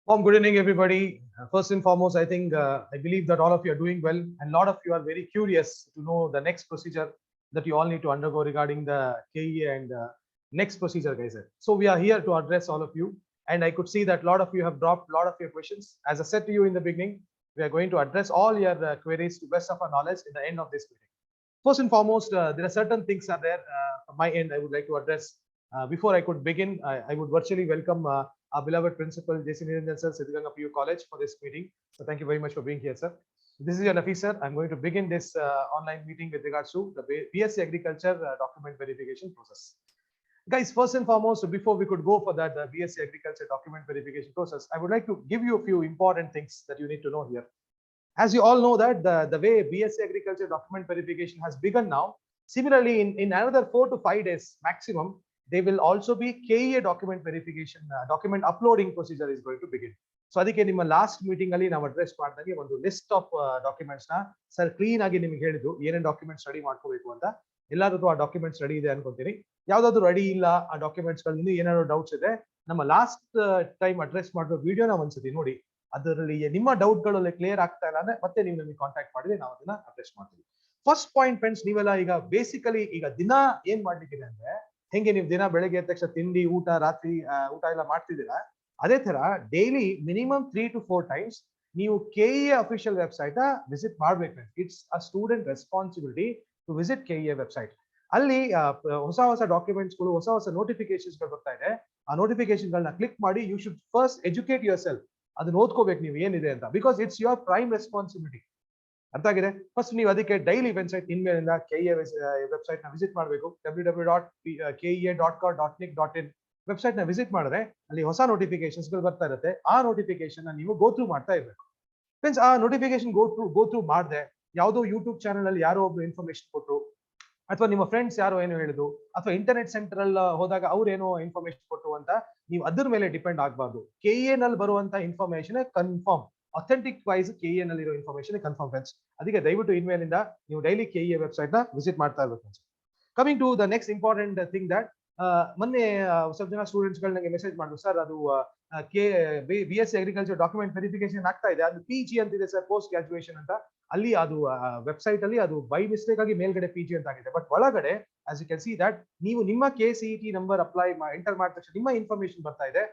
Good evening, everybody. First and foremost, I believe that all of you are doing well, and a lot of you are very curious to know the next procedure that you all need to undergo regarding the KEA and next procedure, guys. So we are here to address all of you, and I could see that a lot of you have dropped a lot of your questions. As I said to you in the beginning, we are going to address all your queries to best of our knowledge in the end of this meeting. First and foremost, there are certain things are there from my end I would like to address. Before I could begin, I would virtually welcome our beloved principal, J.C. Niranjan sir, Siddhganga PU College for this meeting. So thank you very much for being here, sir. This is your Nafis, sir. I'm going to begin this online meeting with regards to the BSc Agriculture document verification process. Guys, first and foremost, before we could go for that BSc Agriculture document verification process, I would like to give you a few important things that you need to know here. As you all know that the way BSc Agriculture document verification has begun now, similarly in another 4 to 5 days maximum, they will also be KEA document verification, document uploading procedure is going to begin. So ಅದಕ್ಕೆ ನಿಮ್ಮ last meeting ಅಲ್ಲಿ ನಾವು address ಮಾಡಿದಂಗೆ ಒಂದು list of documents ನ sir clean ಆಗಿ ನಿಮ್ಗೆ ಹೇಳಿದ್ದು ಏನೇನು ಡಾಕ್ಯುಮೆಂಟ್ಸ್ ರೆಡಿ ಮಾಡ್ಕೋಬೇಕು ಅಂತ. ಎಲ್ಲಾದ್ರೂ ಆ ಡಾಕ್ಯುಮೆಂಟ್ಸ್ ರೆಡಿ ಇದೆ ಅನ್ಕೊಂತೀನಿ. ಯಾವ್ದಾದ್ರು ರೆಡಿ ಇಲ್ಲ ಆ ಡಾಕ್ಯುಮೆಂಟ್ಸ್ ಗಳು ಇನ್ನೂ ಏನಾದ್ರು ಡೌಟ್ಸ್ ಇದೆ, ನಮ್ಮ ಲಾಸ್ಟ್ ಟೈಮ್ ಅಡ್ರೆಸ್ ಮಾಡೋ ವಿಡಿಯೋನ ಒಂದ್ಸತಿ ನೋಡಿ. ಅದರಲ್ಲಿ ನಿಮ್ಮ ಡೌಟ್ ಗಳು ಕ್ಲಿಯರ್ ಆಗ್ತಾ ಇಲ್ಲ ಅಂದ್ರೆ ಮತ್ತೆ ನೀವು ನಮಗೆ ಕಾಂಟ್ಯಾಕ್ಟ್ ಮಾಡಿದ್ರೆ ನಾವು ಅದನ್ನ ಅಡ್ರೆಸ್ ಮಾಡ್ತೀವಿ. ಫಸ್ಟ್ ಪಾಯಿಂಟ್ ಫ್ರೆಂಡ್ಸ್, ನೀವೆಲ್ಲ ಈಗ ಬೇಸಿಕಲಿ ಈಗ ದಿನ ಏನ್ ಮಾಡ್ಲಿಕ್ಕಿದೆ ಅಂದ್ರೆ, ಹೆಂಗೆ ನೀವು ದಿನ ಬೆಳಗ್ಗೆ ಎದ್ದ ತಕ್ಷಣ ತಿಂಡಿ ಊಟ ರಾತ್ರಿ ಊಟ ಎಲ್ಲ ಮಾಡ್ತಿದ್ದೀರಾ, ಅದೇ ತರ ಡೈಲಿ ಮಿನಿಮಮ್ 3 to 4 ಟೈಮ್ಸ್ ನೀವು ಕೆಇಎ ಅಫಿಷಿಯಲ್ ವೆಬ್ಸೈಟ್ ವಿಸಿಟ್ ಮಾಡ್ಬೇಕು. It's a student responsibility to visit KEA website. ಅಲ್ಲಿ ಹೊಸ ಹೊಸ ಡಾಕ್ಯುಮೆಂಟ್ಸ್ ಗಳು, ಹೊಸ ಹೊಸ ನೋಟಿಫಿಕೇಶನ್ಸ್ ಗಳು ಬರ್ತಾ ಇದೆ. ಆ ನೋಟಿಫಿಕೇಶನ್ ಗಳನ್ನ ಕ್ಲಿಕ್ ಮಾಡಿ you should first educate yourself. ಅದನ್ನ ಓದ್ಕೋಬೇಕು ನೀವು ಏನಿದೆ ಅಂತ, because it's your prime responsibility. ಅರ್ಥ ಆಗಿದೆ? ಫಸ್ಟ್ ನೀವು ಅದಕ್ಕೆ ಡೈಲಿ ವೆಬ್ಸೈಟ್ ಇನ್ಮೇಲಿಂದ ಕೆಇಎ ವೆಬ್ಸೈಟ್ ನ ವಿಸಿಟ್ ಮಾಡಬೇಕು. www.kea.co.nic.in ವೆಬ್ಸೈಟ್ ನ ವಿಸಿಟ್ ಮಾಡಿದ್ರೆ ಅಲ್ಲಿ ಹೊಸ ನೋಟಿಫಿಕೇಶನ್ಸ್ ಗಳು ಬರ್ತಾ ಇರುತ್ತೆ. ಆ ನೋಟಿಫಿಕೇಶನ್ ನೀವು ಗೋ ಥ್ರೂ ಮಾಡ್ತಾ ಇರ್ಬೇಕು. ಮೀನ್ಸ್ ಆ ನೋಟಿಫಿಕೇಶನ್ ಗೋ ಥ್ರೂ ಮಾಡದೆ ಯಾವುದೋ ಯೂಟ್ಯೂಬ್ ಚಾನಲ್ ಅಲ್ಲಿ ಯಾರೋ ಒಬ್ರು ಇನ್ಫಾರ್ಮೇಶನ್ ಕೊಟ್ಟರು, ಅಥವಾ ನಿಮ್ಮ ಫ್ರೆಂಡ್ಸ್ ಯಾರೋ ಏನೋ ಹೇಳಿದ್ರು, ಅಥವಾ ಇಂಟರ್ನೆಟ್ ಸೆಂಟರ್ ಅಲ್ಲಿ ಹೋದಾಗ ಅವ್ರೇನೋ ಇನ್ಫಾರ್ಮೇಶನ್ ಕೊಟ್ಟರು ಅಂತ ನೀವು ಅದ್ರ ಮೇಲೆ ಡಿಪೆಂಡ್ ಆಗಬಾರ್ದು. ಕೆಇಎ ನಲ್ಲಿ ಬರುವಂತ information confirm, authentic wise KEA ನಲ್ಲಿ ಇರೋ ಇನ್ಫಾರ್ಮೇಶನ್ ಕನ್ಫರ್ಮ್ ಫ್ರೆಂಡ್ಸ್. ಅದಕ್ಕೆ ದಯವಿಟ್ಟು ಇನ್ಮೇಲಿಂದ ನೀವು ಡೈಲಿ ಕೆಇಎ ವೆಬ್ಸೈಟ್ ನ ವಿಸಿಟ್ ಮಾಡ್ತಾ ಇರ್ಬೇಕು friends. Coming to the next important thing that, ಮೊನ್ನೆ ಸ್ವಲ್ಪ ಜನ ಸ್ಟೂಡೆಂಟ್ಸ್ ಗಳು ನಂಗೆ ಮೆಸೇಜ್ ಮಾಡಿದ್ರು, ಸರ್ ಅದು BSc ಅಗ್ರಿಕಲ್ಚರ್ ಡಾಕ್ಯುಮೆಂಟ್ ವೆರಿಫಿಕೇಶನ್ ಆಗ್ತಾ ಇದೆ, ಅದು PG ಅಂತಿದೆ ಸರ್, ಪೋಸ್ಟ್ ಗ್ರಾಜುಯೇಷನ್ ಅಂತ. ಅಲ್ಲಿ ಅದು ವೆಬ್ಸೈಟ್ ಅಲ್ಲಿ ಅದು ಬೈ ಮಿಸ್ಟೇಕ್ ಆಗಿ ಮೇಲ್ಗಡೆ PG ಅಂತ ಆಗಿದೆ. ಬಟ್ ಒಳಗಡೆ as you can see that ನೀವು ನಿಮ್ಮ KCET ನಂಬರ್ ಅಪ್ಲೈ ಎಂಟರ್ ಮಾಡಿದ ತಕ್ಷಣ ನಿಮ್ಮ ಇನ್ಫಾರ್ಮೇಶನ್ ಬರ್ತಾ ಇದೆ.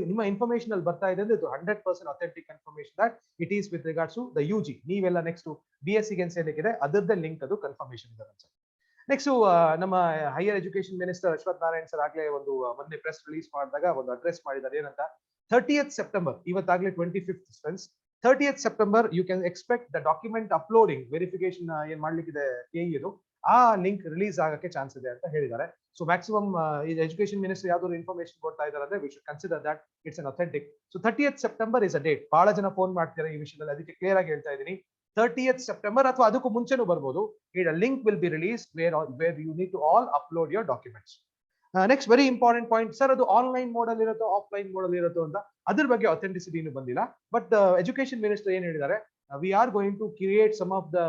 ನಿಮ್ಮ ಇನ್ಫಾರ್ಮೇಶನ್ ಅಲ್ಲಿ ಬರ್ತಾ ಇದೆ ಅಂದ್ರೆ ಇದು 100% authentic information that it is with regards to the UG. ನೀವೆಲ್ಲ ನೆಕ್ಸ್ಟ್ BSc ಗೆ ಸೇರ್ಲಿಕ್ಕಿದೆ, ಅದರದ್ದೇ ಲಿಂಕ್ ಅದು ಕನ್ಫರ್ಮೇಶನ್ ಇದೆ. ನೆಕ್ಸ್ಟ್ ನಮ್ಮ higher education minister Ashwath Narayan sir ಆಗ್ಲೇ ಒಂದು ಮೊನ್ನೆ ಪ್ರೆಸ್ ರಿಲೀಸ್ ಮಾಡಿದಾಗ ಒಂದು ಅಡ್ರೆಸ್ ಮಾಡಿದ್ದಾರೆ. ಏನಂತ, 30th ಸೆಪ್ಟೆಂಬರ್, ಇವತ್ತಾಗ್ಲೇ 25th friends, 30th September you can expect the document uploading verification ಏನ್ ಮಾಡ್ಲಿಕ್ಕಿದೆ ಕೆಇಎದು, ಆ ಲಿಂಕ್ ರಿಲೀಸ್ ಆಗಕ್ಕೆ ಚಾನ್ಸ್ ಇದೆ ಅಂತ ಹೇಳಿದ್ದಾರೆ. ಸೊ ಮ್ಯಾಕ್ಸಿಮಮ್ ಎಜುಕೇಶನ್ ಮಿನಿಸ್ಟರ್ ಯಾವ್ದಾದ್ರು ಇನ್ಫಾರ್ಮೇಶನ್ ಕೊಡ್ತಾ ಇದ್ದಾರೆ ಅಂದ್ರೆ we should consider that it's an authentic. So 30th September is a date. ಬಹಳ ಜನ ಫೋನ್ ಮಾಡ್ತಾರೆ ಈ ವಿಷಯದಲ್ಲಿ, ಅದಕ್ಕೆ ಕ್ಲಿಯರ್ ಆಗಿ ಹೇಳ್ತಾ ಇದ್ದೀನಿ. 30th ಸೆಪ್ಟೆಂಬರ್ ಅಥವಾ ಅದಕ್ಕೂ ಮುಂಚೆನೂ ಬರ್ಬೋದು. A link will be released where you need to all upload your documents. Next very important point, sir, ಅದು ಆನ್ಲೈನ್ ಮೋಡ್ ಅಲ್ಲಿ ಇರುತ್ತೋ ಆಫ್ಲೈನ್ ಮೋಡ್ ಅಲ್ಲಿ ಇರುತ್ತೋ ಅಂತ ಅದ್ರ ಬಗ್ಗೆ ಅಥೆಂಟಿಸಿಟಿ ಇನ್ನೂ ಬಂದಿಲ್ಲ. ಬಟ್ ಎಜುಕೇಶನ್ ಮಿನಿಸ್ಟರ್ ಏನ್ ಹೇಳಿದ್ದಾರೆ, we are going to create some of the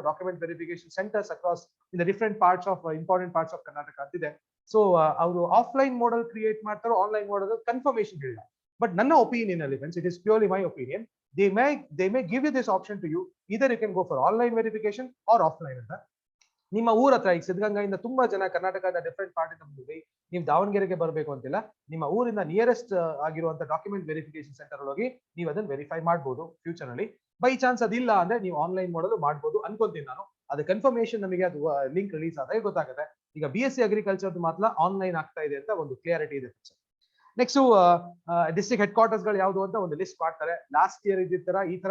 document verification centers across in the different parts of important parts of Karnataka ಅಂತಿದೆ. ಸೊ ಅವರು ಆಫ್ಲೈನ್ ಮೋಡ್ ಅಲ್ಲಿ ಕ್ರಿಯೇಟ್ ಮಾಡ್ತಾರೋ ಆನ್ಲೈನ್ ಮೋಡ್ ಅಲ್ಲಿ confirmation ಹೇಳಿಲ್ಲ. But ನನ್ನ opinion ಅಲ್ಲಿ friends, it is purely my opinion, they may give you this option to you, either you can go for online verification or offline ಅಂತ. ನಿಮ್ಮ ಊರ ಹತ್ರ ಈಗ ಸಿದ್ಧಗಂಗಾ ತುಂಬಾ ಜನ ಕರ್ನಾಟಕದ ಡಿಫ್ರೆಂಟ್ ಪಾರ್ಟ್ ಇಂದ ಬಂದಿದ್ರಿ, ನೀವು ದಾವಣಗೆರೆಗೆ ಬರಬೇಕು ಅಂತಿಲ್ಲ, ನಿಮ್ಮ ಊರಿಂದ ನಿಯರೆಸ್ಟ್ ಆಗಿರುವಂತ ಡಾಕ್ಯುಮೆಂಟ್ ವೆರಿಫಿಕೇಶನ್ ಸೆಂಟರ್ ಒಳಗೆ ನೀವು ಅದನ್ನ ವೆರಿಫೈ ಮಾಡಬಹುದು ಫ್ಯೂಚರ್ ಅಲ್ಲಿ. ಬೈ ಚಾನ್ಸ್ ಅದಿಲ್ಲ ಅಂದ್ರೆ ನೀವು ಆನ್ಲೈನ್ ಮಾಡಲು ಮಾಡಬಹುದು ಅನ್ಕೊಂತೀನಿ ನಾನು. ಅದು ಕನ್ಫರ್ಮೇಶನ್ ನಮಗೆ ಅದು ಲಿಂಕ್ ರಿಲೀಸ್ ಆದಾಗ ಗೊತ್ತಾಗುತ್ತೆ. ಈಗ BSc ಅಗ್ರಿಕಲ್ಚರ್ ಮಾತ್ರ ಆನ್ಲೈನ್ ಆಗ್ತಾ ಇದೆ ಅಂತ ಒಂದು ಕ್ಲಿಯರಿಟಿ ಇದೆ. ನೆಕ್ಸ್ಟ್ ಡಿಸ್ಟ್ರಿಕ್ಟ್ ಹೆಡ್ ಕ್ವಾರ್ಟರ್ಸ್ ಗಳು ಯಾವುದು ಅಂತ ಒಂದು ಲಿಸ್ಟ್ ಮಾಡ್ತಾರೆ. ಲಾಸ್ಟ್ ಇಯರ್ ಇದ್ದ ತರ ಈ ತರ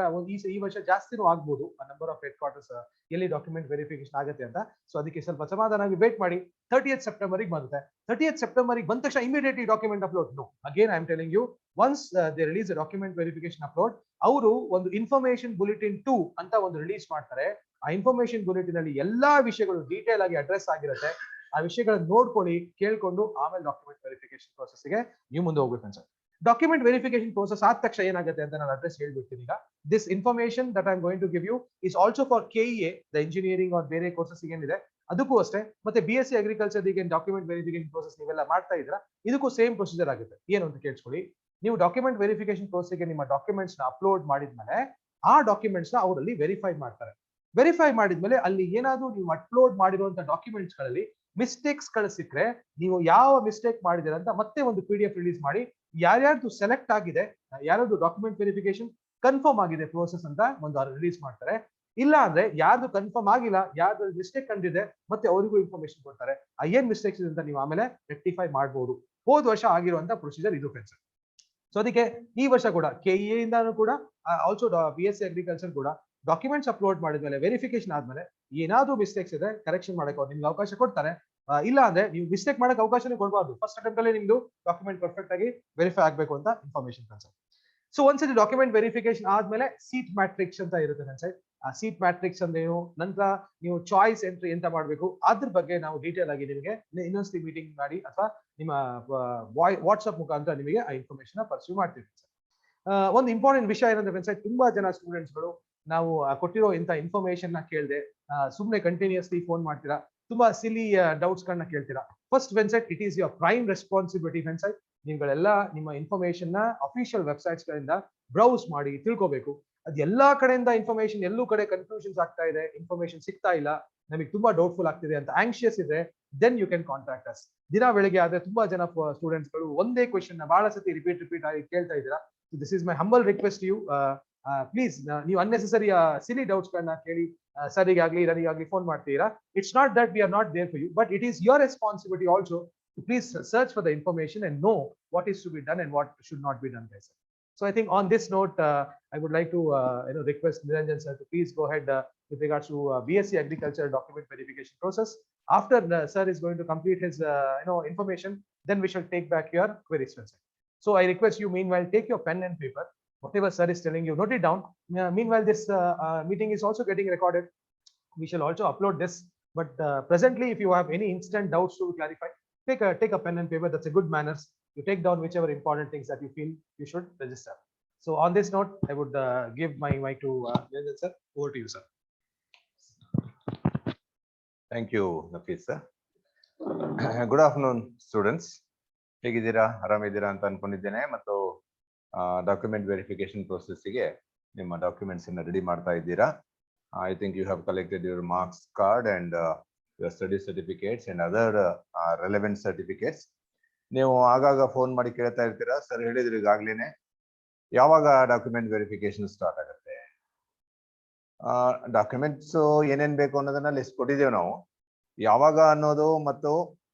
ಈ ವರ್ಷ ಜಾಸ್ತಿನೂ ಆಗ್ಬೋದು ನಂಬರ್ ಆಫ್ ಹೆಡ್ ಕ್ವಾರ್ಟರ್ಸ್ ಎಲ್ಲಿ ಡಾಕ್ಯುಮೆಂಟ್ ವೆರಿಫಿಕೇಶನ್ ಆಗುತ್ತೆ ಅಂತ. ಸೊ ಅದಕ್ಕೆ ಸ್ವಲ್ಪ ಸಮಾಧಾನವಾಗಿ ವೇಟ್ ಮಾಡಿ. 30th ಸೆಪ್ಟೆಂಬರ್ ಬರುತ್ತೆ. 30th ಸೆಪ್ಟೆಂಬರ್ ಬಂದ ತಕ್ಷಣ immediately document upload no. Again I am telling you, once they release document verification upload, ಅವರು ಒಂದು ಇನ್ಫಾರ್ಮೇಶನ್ ಬುಲೆಟಿನ್ 2 ಅಂತ ಒಂದು ರಿಲೀಸ್ ಮಾಡ್ತಾರೆ. ಆ ಇನ್ಫಾರ್ಮೇಶನ್ ಬುಲೆಟಿನ್ ಅಲ್ಲಿ ಎಲ್ಲಾ ವಿಷಯಗಳು ಡೀಟೇಲ್ ಆಗಿ ಅಡ್ರೆಸ್ ಆಗಿರುತ್ತೆ. ಆ ವಿಷಯಗಳನ್ನ ನೋಡ್ಕೊಳ್ಳಿ, ಕೇಳ್ಕೊಂಡು ಆಮೇಲೆ ಡಾಕ್ಯುಮೆಂಟ್ ವೆರಿಫಿಕೇಶನ್ ಪ್ರೋಸೆಸ್ ಗೆ ನೀವು ಮುಂದೆ ಹೋಗ್ಬೇಕು ಅನ್ಸರ್. ಡಾಕ್ಯುಮೆಂಟ್ ವೆರಿಫಿಕೇಶನ್ ಪ್ರೋಸೆಸ್ ಆದ ತಕ್ಷಣ ಏನಾಗುತ್ತೆ ಅಂತ ನಾನು ಅಡ್ರೆಸ್ ಹೇಳ್ಬಿಡ್ತೀನಿ. ಈಗ this information that I am going to give you is also for KEA, the engineering or ಬೇರೆ ಕೋರ್ಸಸ್ ಏನಿದೆ ಅದಕ್ಕೂ ಅಷ್ಟೇ. ಮತ್ತೆ BSc ಅಗ್ರಿಕಲ್ಚರ್ ಈಗ ಡಾಕ್ಯುಮೆಂಟ್ ವೆರಿಫಿಕೇಶನ್ ಪ್ರೋಸೆಸ್ ನೀವೆಲ್ಲ ಮಾಡ್ತಾ ಇದ್ರ, ಇದಕ್ಕೂ ಸೇಮ್ ಪ್ರೊಸೀಜರ್ ಆಗುತ್ತೆ. ಏನು ಅಂತ ಕೇಳಿಸ್ಕೊಳ್ಳಿ. ನೀವು ಡಾಕ್ಯುಮೆಂಟ್ ವೆರಿಫಿಕೇಶನ್ ಪ್ರೋಸೆಸ್ಗೆ ನಿಮ್ಮ ಡಾಕ್ಯುಮೆಂಟ್ಸ್ ನ ಅಪ್ಲೋಡ್ ಮಾಡಿದ್ಮೇಲೆ ಆ ಡಾಕ್ಯುಮೆಂಟ್ಸ್ ನ ಅವರಲ್ಲಿ ವೆರಿಫೈ ಮಾಡ್ತಾರೆ. ವೆರಿಫೈ ಮಾಡಿದ್ಮೇಲೆ ಅಲ್ಲಿ ಏನಾದ್ರೂ ನೀವು ಅಪ್ಲೋಡ್ ಮಾಡಿರುವಂತಹ ಡಾಕ್ಯುಮೆಂಟ್ಸ್ ಗಳಲ್ಲಿ ಮಿಸ್ಟೇಕ್ಸ್ ಗಳು ಸಿಕ್ಕರೆ ನೀವು ಯಾವ ಮಿಸ್ಟೇಕ್ ಮಾಡಿದಿರ ಅಂತ ಮತ್ತೆ ಒಂದು PDF ರಿಲೀಸ್ ಮಾಡಿ ಯಾರ್ಯಾರ್ದು ಸೆಲೆಕ್ಟ್ ಆಗಿದೆ, ಯಾರ್ದು ಡಾಕ್ಯುಮೆಂಟ್ ವೆರಿಫಿಕೇಶನ್ ಕನ್ಫರ್ಮ್ ಆಗಿದೆ ಪ್ರೋಸೆಸ್ ಅಂತ ಒಂದು ರಿಲೀಸ್ ಮಾಡ್ತಾರೆ. ಇಲ್ಲ ಅಂದ್ರೆ ಯಾರ್ದು ಕನ್ಫರ್ಮ್ ಆಗಿಲ್ಲ, ಯಾರ್ದು ಮಿಸ್ಟೇಕ್ ಕಂಡಿದೆ ಮತ್ತೆ ಅವರಿಗೂ ಇನ್ಫಾರ್ಮೇಶನ್ ಕೊಡ್ತಾರೆ. ಏನ್ ಮಿಸ್ಟೇಕ್ಸ್ ಇದೆ ಅಂತ ನೀವು ಆಮೇಲೆ ರೆಕ್ಟಿಫೈ ಮಾಡಬಹುದು. ಹೋದ ವರ್ಷ ಆಗಿರುವಂತ ಪ್ರೊಸೀಜರ್ ಇದು ಫ್ರೆಂಡ್ಸ್. ಸೊ ಅದಕ್ಕೆ ಈ ವರ್ಷ ಕೂಡ KEA ಇಂದಾನು ಕೂಡ ಆಲ್ಸೋ BSc ಅಗ್ರಿಕಲ್ಚರ್ ಕೂಡ ಡಾಕ್ಯುಮೆಂಟ್ಸ್ ಅಪ್ಲೋಡ್ ಮಾಡಿದ್ಮೇಲೆ ವೆರಿಫಿಕೇಶನ್ ಆದ್ಮೇಲೆ ಏನಾದ್ರೂ ಮಿಸ್ಟೇಕ್ಸ್ ಇದೆ ಕರೆಕ್ಷನ್ ಮಾಡಕ್ಕೆ ಅವ್ರು ನಿಮ್ಗೆ ಅವಕಾಶ ಕೊಡ್ತಾರೆ. ಇಲ್ಲ ಅಂದ್ರೆ ನೀವು ಮಿಸ್ಟೇಕ್ ಮಾಡಕ್ಕೆ ಅವಕಾಶನೇ ಕೊಡಬಾರ್ದು. ಫಸ್ಟ್ ಅಟೆಂಪ್ಟ್ ಅಲ್ಲಿ ನಿಮ್ದು ಡಾಕ್ಯುಮೆಂಟ್ ಪರ್ಫೆಕ್ಟ್ ಆಗಿ ವೆರಿಫೈ ಆಗಬೇಕು ಅಂತ ಇನ್ಫಾರ್ಮೇಶನ್ ಕನ್ಸರ್. ಸೊ ಒಂದ್ಸತಿ ಡಾಕ್ಯುಮೆಂಟ್ ವೆರಿಫಿಕೇಶನ್ ಆದ್ಮೇಲೆ ಸೀಟ್ ಮ್ಯಾಟ್ರಿಕ್ಸ್ ಅಂತ ಇರುತ್ತೆ ಕನ್ಸರ್. ಆ ಸೀಟ್ ಮ್ಯಾಟ್ರಿಕ್ಸ್ ಅಂದ್ರೆ ಏನು, ನಂತರ ನೀವು ಚಾಯ್ಸ್ ಎಂಟ್ರಿ ಎಂತ ಮಾಡಬೇಕು ಅದ್ರ ಬಗ್ಗೆ ನಾವು ಡೀಟೇಲ್ ಆಗಿ ನಿಮಗೆ ಇನ್ನೊಂದ್ಸತಿ ಮೀಟಿಂಗ್ ಮಾಡಿ ಅಥವಾ ನಿಮ್ಮ ವಾಟ್ಸ್ಆಪ್ ಮುಖಾಂತರ ನಿಮಗೆ ಆ ಇನ್ಫಾರ್ಮೇಶನ್ ಪರ್ಸ್ಯೂ ಮಾಡ್ತೀವಿ. ಒಂದು ಇಂಪಾರ್ಟೆಂಟ್ ವಿಷಯ ಏನಂದ್ರೆ ಫ್ರೆಂಡ್ಸ್, ತುಂಬಾ ಜನ ಸ್ಟೂಡೆಂಟ್ಸ್ಗಳು ನಾವು ಕೊಟ್ಟಿರೋ ಇಂಥ ಇನ್ಫಾರ್ಮೇಶನ್ ನ ಕೇಳದೆ ಸುಮ್ಮನೆ ಕಂಟಿನ್ಯೂಸ್ಲಿ ಫೋನ್ ಮಾಡ್ತೀರಾ, ತುಂಬಾ ಸಿಲಿ ಡೌಟ್ಸ್ ಗಳನ್ನ ಕೇಳ್ತೀರಾ. First website it is your prime responsibility website. ನೀವುಗಳೆಲ್ಲ ನಿಮ್ಮ ಇನ್ಫಾರ್ಮೇಶನ್ ನ ಅಫಿಷಿಯಲ್ ವೆಬ್ಸೈಟ್ಸ್ ಗಳಿಂದ ಬ್ರೌಸ್ ಮಾಡಿ ತಿಳ್ಕೋಬೇಕು. ಅದು ಎಲ್ಲಾ ಕಡೆಯಿಂದ ಇನ್ಫಾರ್ಮೇಶನ್ ಎಲ್ಲೂ ಕಡೆ ಕನ್ಫ್ಯೂಷನ್ಸ್ ಆಗ್ತಾ ಇದೆ, ಇನ್ಫಾರ್ಮೇಶನ್ ಸಿಗ್ತಾ ಇಲ್ಲ, ನಮಗೆ ತುಂಬಾ ಡೌಟ್ಫುಲ್ ಆಗ್ತಿದೆ ಅಂತ ಆಂಕ್ಷಿಯಸ್ ಇದೆ, then you can contact us. ದಿನ ಬೆಳಿಗ್ಗೆ ಆದ್ರೆ ತುಂಬಾ ಜನ ಸ್ಟೂಡೆಂಟ್ಸ್ ಗಳು ಒಂದೇ ಕ್ವೆಶ್ಚನ್ ನ ಬಹಳ ಸತಿ ರಿಪೀಟ್ ಆಗಿ ಕೇಳ್ತಾ ಇದ್ದೀರಾ. This is my humble request you, please ನೀವು ಅನ್ನೆಸೆಸರಿ ಸಿಲಿ ಡೌಟ್ಸ್ ಗಳನ್ನ ಕೇಳಿ ಸರಿಗಾಗ್ಲಿ ನನಗಾಗ್ಲಿ ಫೋನ್ ಮಾಡ್ತೀರಾ. It's not that we are not there for you, but it is your responsibility also to please search for the information and know what is to be done and what should not be done, guys. So I think on this note, I would like to request Niranjan sir to please go ahead with regards to BSc Agriculture document verification process. After sir is going to complete his information, then we shall take back your queries. So I request you meanwhile take your pen and paper. Whatever sir is telling you, note it down. Meanwhile, this meeting is also getting recorded. We shall also upload this. But presently, if you have any instant doubts to clarify, take a pen and paper. That's a good manners. You take down whichever important things that you feel you should register. So on this note, I would give my mic to Niranjan sir. Over to you, sir. Thank you, Nafis sir. Good afternoon, students. ಹೇಗಿದ್ದೀರಾ, ಆರಾಮಿದ್ದೀರಾ ಅಂತ ಅನ್ಕೊಂಡಿದ್ದೇನೆ. ಮತ್ತು document verification ಪ್ರೊಸೆಸ್ಗೆ ನಿಮ್ಮ documents ಅನ್ನ ready ಮಾಡ್ತಾ ಇದ್ದೀರಾ. I think you have collected your marks card and your study certificates and other relevant certificates. ನೀವು ಆಗಾಗ phone ಮಾಡಿ ಕೇಳ್ತಾ ಇರ್ತೀರಾ, ಸರ್ ಹೇಳಿದ್ರು ಈಗಾಗ್ಲೇನೆ ಯಾವಾಗ ಡಾಕ್ಯುಮೆಂಟ್ ವೆರಿಫಿಕೇಶನ್ ಸ್ಟಾರ್ಟ್ ಆಗುತ್ತೆ. ಡಾಕ್ಯುಮೆಂಟ್ಸ್ ಏನೇನ್ ಬೇಕು ಅನ್ನೋದನ್ನ ಲಿಸ್ಟ್ ಕೊಟ್ಟಿದ್ದೇವೆ ನಾವು. ಯಾವಾಗ ಅನ್ನೋದು ಮತ್ತು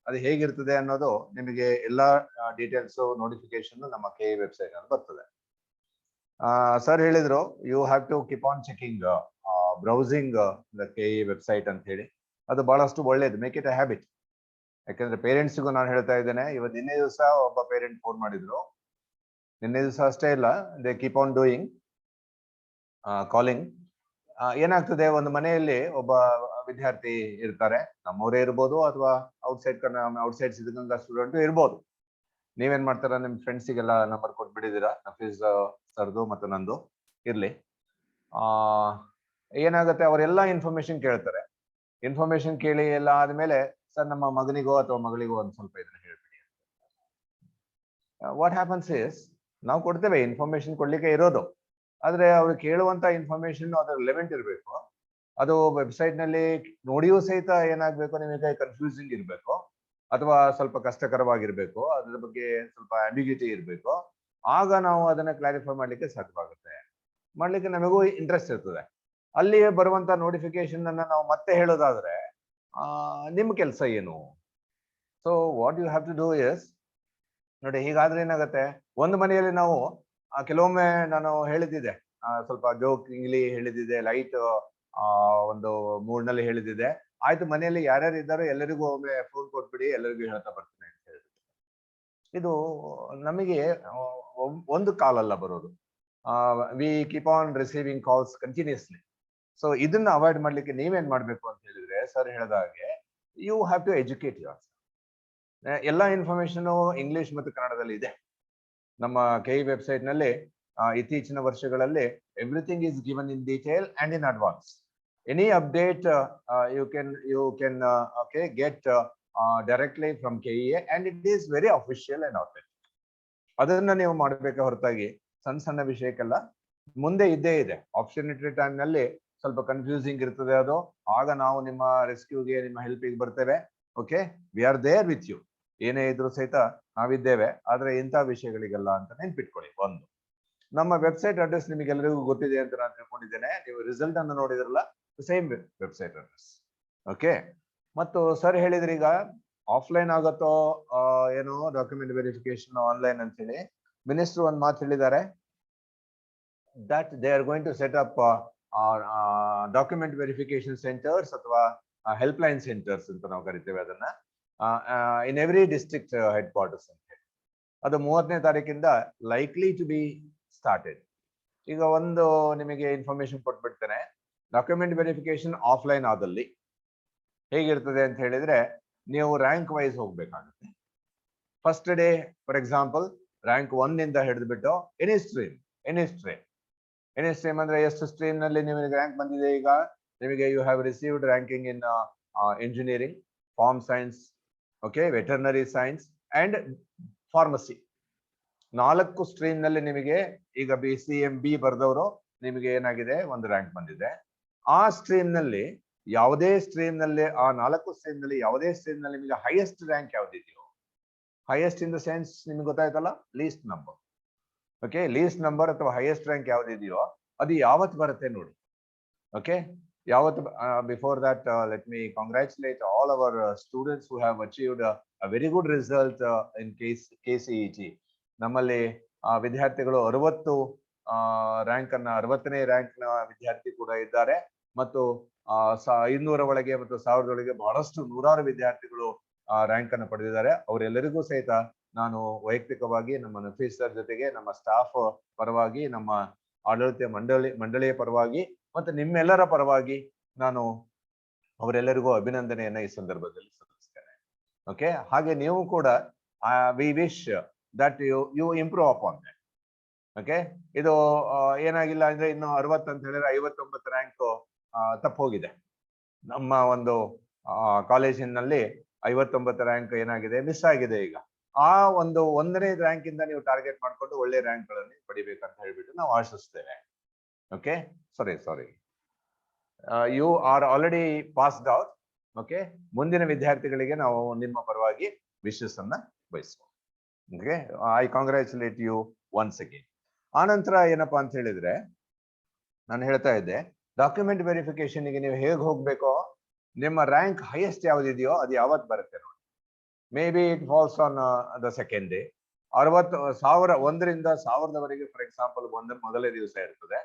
ಅದು ಹೇಗಿರ್ತದೆ ಅನ್ನೋದು ನಿಮಗೆ ಎಲ್ಲಾ ಡೀಟೇಲ್ಸ್ ನೋಟಿಫಿಕೇಶನ್ ನಮ್ಮ KE ವೆಬ್ಸೈಟ್ ಅಲ್ಲಿ ಬರ್ತದೆ. ಸರ್ ಹೇಳಿದ್ರು you have to keep on checking browsing the KE website ಅಂತ ಹೇಳಿ. ಅದು ಬಹಳಷ್ಟು ಒಳ್ಳೇದು, ಮೇಕ್ ಇಟ್ ಅ ಹ್ಯಾಬಿಟ್. ಯಾಕಂದ್ರೆ ಪೇರೆಂಟ್ಸ್ಗೂ ನಾನು ಹೇಳ್ತಾ ಇದ್ದೇನೆ. ಇವತ್ತು ನಿನ್ನೆ ದಿವಸ ಒಬ್ಬ ಪೇರೆಂಟ್ ಫೋನ್ ಮಾಡಿದ್ರು. ನಿನ್ನೆ ದಿವಸ ಅಷ್ಟೇ ಇಲ್ಲ, they keep on doing calling. ಏನಾಗ್ತದೆ, ಒಂದು ಮನೆಯಲ್ಲಿ ಒಬ್ಬ ವಿದ್ಯಾರ್ಥಿ ಇರ್ತಾರೆ, ನಮ್ಮವರೇ ಇರ್ಬೋದು ಅಥವಾ ಔಟ್ಸೈಡ್ ಸಿದ್ಧಗಂಗಾ ಸ್ಟೂಡೆಂಟ್ ಇರ್ಬೋದು. ನೀವೇನ್ ಮಾಡ್ತಾರ, ನಿಮ್ ಫ್ರೆಂಡ್ಸಿಗೆಲ್ಲ ನಂಬರ್ ಕೊಟ್ಬಿಟ್ಟಿದ್ದೀರಾ, ನಫೀಸ್ ಸರ್ದು ಮತ್ತು ನಂದು ಇರ್ಲಿ. ಏನಾಗುತ್ತೆ, ಅವರೆಲ್ಲ ಇನ್ಫಾರ್ಮೇಶನ್ ಕೇಳ್ತಾರೆ. ಇನ್ಫಾರ್ಮೇಶನ್ ಕೇಳಿ ಎಲ್ಲ ಆದ್ಮೇಲೆ, ಸರ್ ನಮ್ಮ ಮಗನಿಗೋ ಅಥವಾ ಮಗಳಿಗೋ ಒಂದ್ ಸ್ವಲ್ಪ ಇದನ್ನ ಹೇಳ್ಬಿಡಿ. ವಾಟ್ ಹ್ಯಾಪನ್ಸ್ ಇಸ್, ನಾವು ಕೊಡ್ತೇವೆ ಇನ್ಫಾರ್ಮೇಶನ್ ಕೊಡ್ಲಿಕ್ಕೆ ಇರೋದು, ಆದ್ರೆ ಅವ್ರು ಕೇಳುವಂತ ಇನ್ಫಾರ್ಮೇಶನ್ ಅದ್ರ ರಿಲೆವೆಂಟ್ ಇರಬೇಕು. ಅದು ವೆಬ್ಸೈಟ್ ನಲ್ಲಿ ನೋಡಿಯೂ ಸಹಿತ ಏನಾಗ್ಬೇಕು, ನಿಮಗೆ ಕನ್ಫ್ಯೂಸಿಂಗ್ ಇರಬೇಕು ಅಥವಾ ಸ್ವಲ್ಪ ಕಷ್ಟಕರವಾಗಿರ್ಬೇಕು, ಅದ್ರ ಬಗ್ಗೆ ಸ್ವಲ್ಪ ಆಂಬಿಗ್ಯೂಟಿ ಇರಬೇಕು. ಆಗ ನಾವು ಅದನ್ನ ಕ್ಲಾರಿಫೈ ಮಾಡ್ಲಿಕ್ಕೆ ಸಾಧ್ಯವಾಗುತ್ತೆ, ಮಾಡ್ಲಿಕ್ಕೆ ನಮಗೂ ಇಂಟ್ರೆಸ್ಟ್ ಇರ್ತದೆ. ಅಲ್ಲಿ ಬರುವಂತ ನೋಟಿಫಿಕೇಶನ್ ಅನ್ನ ನಾವು ಮತ್ತೆ ಹೇಳೋದಾದ್ರೆ ನಿಮ್ಮ ಕೆಲಸ ಏನು? So what you have to do is, ನೋಡಿ ಹೀಗಾದ್ರೆ ಏನಾಗುತ್ತೆ, ಒಂದು ಮನೆಯಲ್ಲಿ ನಾವು ಕೆಲವೊಮ್ಮೆ ನಾನು ಹೇಳಿದ್ದಿದೆ, ಸ್ವಲ್ಪ ಜೋಕಿಂಗ್ಲಿ ಹೇಳಿದ್ದಿದೆ, ಲೈಟ್ ಒಂದು ಮೂಡ್ನಲ್ಲಿ ಹೇಳಿದ್ದಿದೆ. ಆಯ್ತು, ಮನೆಯಲ್ಲಿ ಯಾರ್ಯಾರು ಇದ್ದಾರೋ ಎಲ್ಲರಿಗೂ ಒಮ್ಮೆ ಫೋನ್ ಕೊಟ್ಬಿಡಿ, ಎಲ್ಲರಿಗೂ ಹೇಳ್ತಾ ಬರ್ತೀನಿ ಅಂತ ಹೇಳಿದ್ರು. ಇದು ನಮಗೆ ಒಂದು ಕಾಲ್ ಅಲ್ಲ ಬರೋದು, we keep on receiving calls continuously. So ಇದನ್ನ ಅವಾಯ್ಡ್ ಮಾಡ್ಲಿಕ್ಕೆ ನೀವೇನ್ ಮಾಡ್ಬೇಕು ಅಂತ ಹೇಳಿದ್ರೆ, ಸರ್ ಹೇಳಿದ ಹಾಗೆ you have to educate your. ಎಲ್ಲಾ ಇನ್ಫಾರ್ಮೇಶನ್ ಇಂಗ್ಲಿಷ್ ಮತ್ತು ಕನ್ನಡದಲ್ಲಿ ಇದೆ ನಮ್ಮ KE ವೆಬ್ಸೈಟ್ ನಲ್ಲಿ. ಇತ್ತೀಚಿನ ವರ್ಷಗಳಲ್ಲಿ everything is given in detail and in advance. Any update you can get directly from KEA and it is very official and authentic. ಅದನ್ನ ನೀವು ಮಾಡಬೇಕೆ ಹೊರತಾಗಿ ಸಣ್ಣ ಸಣ್ಣ ವಿಷಯಕ್ಕೆಲ್ಲ ಮುಂದೆ ಇದ್ದೇ ಇದೆ. ಆಪರ್ಚುನಿಟಿ ಟೈಮ್ ನಲ್ಲಿ ಸ್ವಲ್ಪ ಕನ್ಫ್ಯೂಸಿಂಗ್ ಇರ್ತದೆ ಅದು. ಆಗ ನಾವು ನಿಮ್ಮ ರೆಸ್ಕ್ಯೂಗೆ, ನಿಮ್ಮ ಹೆಲ್ಪಿಗೆ ಬರ್ತೇವೆ. Okay, we are there with you. ಏನೇ ಇದ್ರು ಸಹಿತ ನಾವಿದ್ದೇವೆ. ಆದ್ರೆ ಇಂಥ ವಿಷಯಗಳಿಗೆಲ್ಲ ಅಂತ ನೆನ್ಪಿಟ್ಕೊಳ್ಳಿ. ಒಂದು, ನಮ್ಮ ವೆಬ್ಸೈಟ್ ಅಡ್ರೆಸ್ ನಿಮಗೆಲ್ಲರಿಗೂ ಗೊತ್ತಿದೆ ಅಂತ ನಾನು ತಿಳ್ಕೊಂಡಿದ್ದೇನೆ. ನೀವು ರಿಸಲ್ಟ್ ಅನ್ನು ನೋಡಿದ್ರಲ್ಲ, ಸೇಮ್ ವೆಬ್ಸೈಟ್ ಅಡ್ರೆಸ್. ಓಕೆ, ಮತ್ತು ಸರ್ ಹೇಳಿದ್ರಿ ಈಗ ಆಫ್ಲೈನ್ ಆಗತ್ತೋ ಏನು ಡಾಕ್ಯುಮೆಂಟ್ ವೆರಿಫಿಕೇಶನ್ ಆನ್ಲೈನ್ ಅಂತ ಹೇಳಿ. ಮಿನಿಸ್ಟರ್ ಒಂದು ಮಾತು ಹೇಳಿದ್ದಾರೆ, that they are going to set up document verification centers ಅಥವಾ ಹೆಲ್ಪ್ಲೈನ್ ಸೆಂಟರ್ಸ್ ಅಂತ ನಾವು ಕರಿತೇವೆ ಅದನ್ನ, in every district head quarters ಅಂತ ಹೇಳಿ. ಅದು 30ನೇ ತಾರೀಕಿಂದ ಲೈಕ್ಲಿ ಟು ಬಿ ಸ್ಟಾರ್ಟೆಡ್. ಈಗ ಒಂದು ನಿಮಗೆ ಇನ್ಫಾರ್ಮೇಶನ್ ಕೊಟ್ಬಿಡ್ತೇನೆ. ಡಾಕ್ಯುಮೆಂಟ್ ವೆರಿಫಿಕೇಶನ್ ಆಫ್ಲೈನ್ ಆದಲ್ಲಿ ಹೇಗಿರ್ತದೆ ಅಂತ ಹೇಳಿದ್ರೆ, ನೀವು ರ್ಯಾಂಕ್ ವೈಸ್ ಹೋಗ್ಬೇಕಾಗುತ್ತೆ. First day for example rank 1 ಇಂದ ಹಿಡಿದ್ಬಿಟ್ಟು ಎನಿ ಸ್ಟ್ರೀಮ್ ಅಂದ್ರೆ ಎಷ್ಟು ಸ್ಟ್ರೀಮ್ ನಲ್ಲಿ ನಿಮಗೆ ರ್ಯಾಂಕ್ ಬಂದಿದೆ. ಈಗ ನಿಮಗೆ you have received ranking in engineering, farm science, okay, veterinary science and pharmacy. 4 stream ನಲ್ಲಿ ನಿಮಗೆ ಈಗ BCMB ಬರ್ದವರು ನಿಮಗೆ ಏನಾಗಿದೆ, ಒಂದು ರ್ಯಾಂಕ್ ಬಂದಿದೆ. ಆ ಸ್ಟ್ರೀಮ್ ನಲ್ಲಿ ಯಾವುದೇ ಸ್ಟ್ರೀಮ್ ನಲ್ಲಿ, ಆ 4 ಸ್ಟ್ರೀಮ್ ನಲ್ಲಿ ಯಾವುದೇ ಸ್ಟ್ರೀಮ್ ನಲ್ಲಿ ನಿಮಗೆ ಹೈಯೆಸ್ಟ್ ರ್ಯಾಂಕ್ ಯಾವ್ದಿದೆಯೋ, ಹೈಯೆಸ್ಟ್ ಇನ್ ದ ಸೆನ್ಸ್ ನಿಮ್ಗೆ ಗೊತ್ತಾಯ್ತಲ್ಲ, least number. Okay, least number ಅಥವಾ ಹೈಯೆಸ್ಟ್ ರ್ಯಾಂಕ್ ಯಾವ್ದಿದೆಯೋ ಅದು ಯಾವತ್ತು ಬರುತ್ತೆ ನೋಡಿ. ಓಕೆ, ಯಾವತ್ತು before that let me congratulate all our students who have achieved a very good result in KCET. ನಮ್ಮಲ್ಲಿ ವಿದ್ಯಾರ್ಥಿಗಳು 60 ರ್ಯಾಂಕ್ ಅನ್ನ, 60ನೇ ರ್ಯಾಂಕ್ ನ ವಿದ್ಯಾರ್ಥಿ ಕೂಡ ಇದ್ದಾರೆ. ಮತ್ತು 500 ಒಳಗೆ ಮತ್ತು 1000 ಒಳಗೆ ಬಹಳಷ್ಟು ನೂರಾರು ವಿದ್ಯಾರ್ಥಿಗಳು ರ್ಯಾಂಕ್ ಅನ್ನು ಪಡೆದಿದ್ದಾರೆ. ಅವರೆಲ್ಲರಿಗೂ ಸಹಿತ ನಾನು ವೈಯಕ್ತಿಕವಾಗಿ ನಮ್ಮ ನಫೀಸ್ ಸರ್ ಜೊತೆಗೆ ನಮ್ಮ ಸ್ಟಾಫ್ ಪರವಾಗಿ, ನಮ್ಮ ಆಡಳಿತ ಮಂಡಳಿಯ ಪರವಾಗಿ ಮತ್ತು ನಿಮ್ಮೆಲ್ಲರ ಪರವಾಗಿ ನಾನು ಅವರೆಲ್ಲರಿಗೂ ಅಭಿನಂದನೆಯನ್ನ ಈ ಸಂದರ್ಭದಲ್ಲಿ ಸಲ್ಲಿಸ್ತೇನೆ. ಓಕೆ, ಹಾಗೆ ನೀವು ಕೂಡ we wish that you improve upon that. Okay, ಇದು ಏನಾಗಿಲ್ಲ ಅಂದ್ರೆ ಇನ್ನು 60 ಅಂತ ಹೇಳಿದ್ರೆ 59 ರ್ಯಾಂಕ್ ತಪ್ಪೋಗಿದೆ. ನಮ್ಮ ಒಂದು ಕಾಲೇಜಿನಲ್ಲಿ 59 ರ್ಯಾಂಕ್ ಏನಾಗಿದೆ, ಮಿಸ್ ಆಗಿದೆ. ಈಗ ಆ ಒಂದು 1ನೇ ರ್ಯಾಂಕ್ ಇಂದ ನೀವು ಟಾರ್ಗೆಟ್ ಮಾಡ್ಕೊಂಡು ಒಳ್ಳೆ ರ್ಯಾಂಕ್ ಗಳನ್ನು ಪಡಿಬೇಕಂತ ಹೇಳ್ಬಿಟ್ಟು ನಾವು ಆಶಿಸ್ತೇವೆ. Okay, sorry you are already passed out. Okay, ಮುಂದಿನ ವಿದ್ಯಾರ್ಥಿಗಳಿಗೆ ನಾವು ನಿಮ್ಮ ಪರವಾಗಿ ವಿಶಸ್ ಅನ್ನ ಬಯಸುವ. Okay, I congratulate you once again. ಆನಂತರ ಏನಪ್ಪಾ ಅಂತ ಹೇಳಿದ್ರೆ, ನಾನು ಹೇಳ್ತಾ ಇದ್ದೆ, ಡಾಕ್ಯುಮೆಂಟ್ ವೆರಿಫಿಕೇಶನ್ಗೆ ನೀವು ಹೇಗೆ ಹೋಗ್ಬೇಕೋ, ನಿಮ್ಮ ರ್ಯಾಂಕ್ ಹೈಯೆಸ್ಟ್ ಯಾವ್ದಿದೆಯೋ ಅದು ಯಾವತ್ತು ಬರುತ್ತೆ ನೋಡಿ. Maybe it falls on the second day. 1,000ರಿಂದ 1000ವರೆಗೆ ಫಾರ್ ಎಕ್ಸಾಂಪಲ್ ಮೊದಲನೇ ದಿವಸ ಇರ್ತದೆ.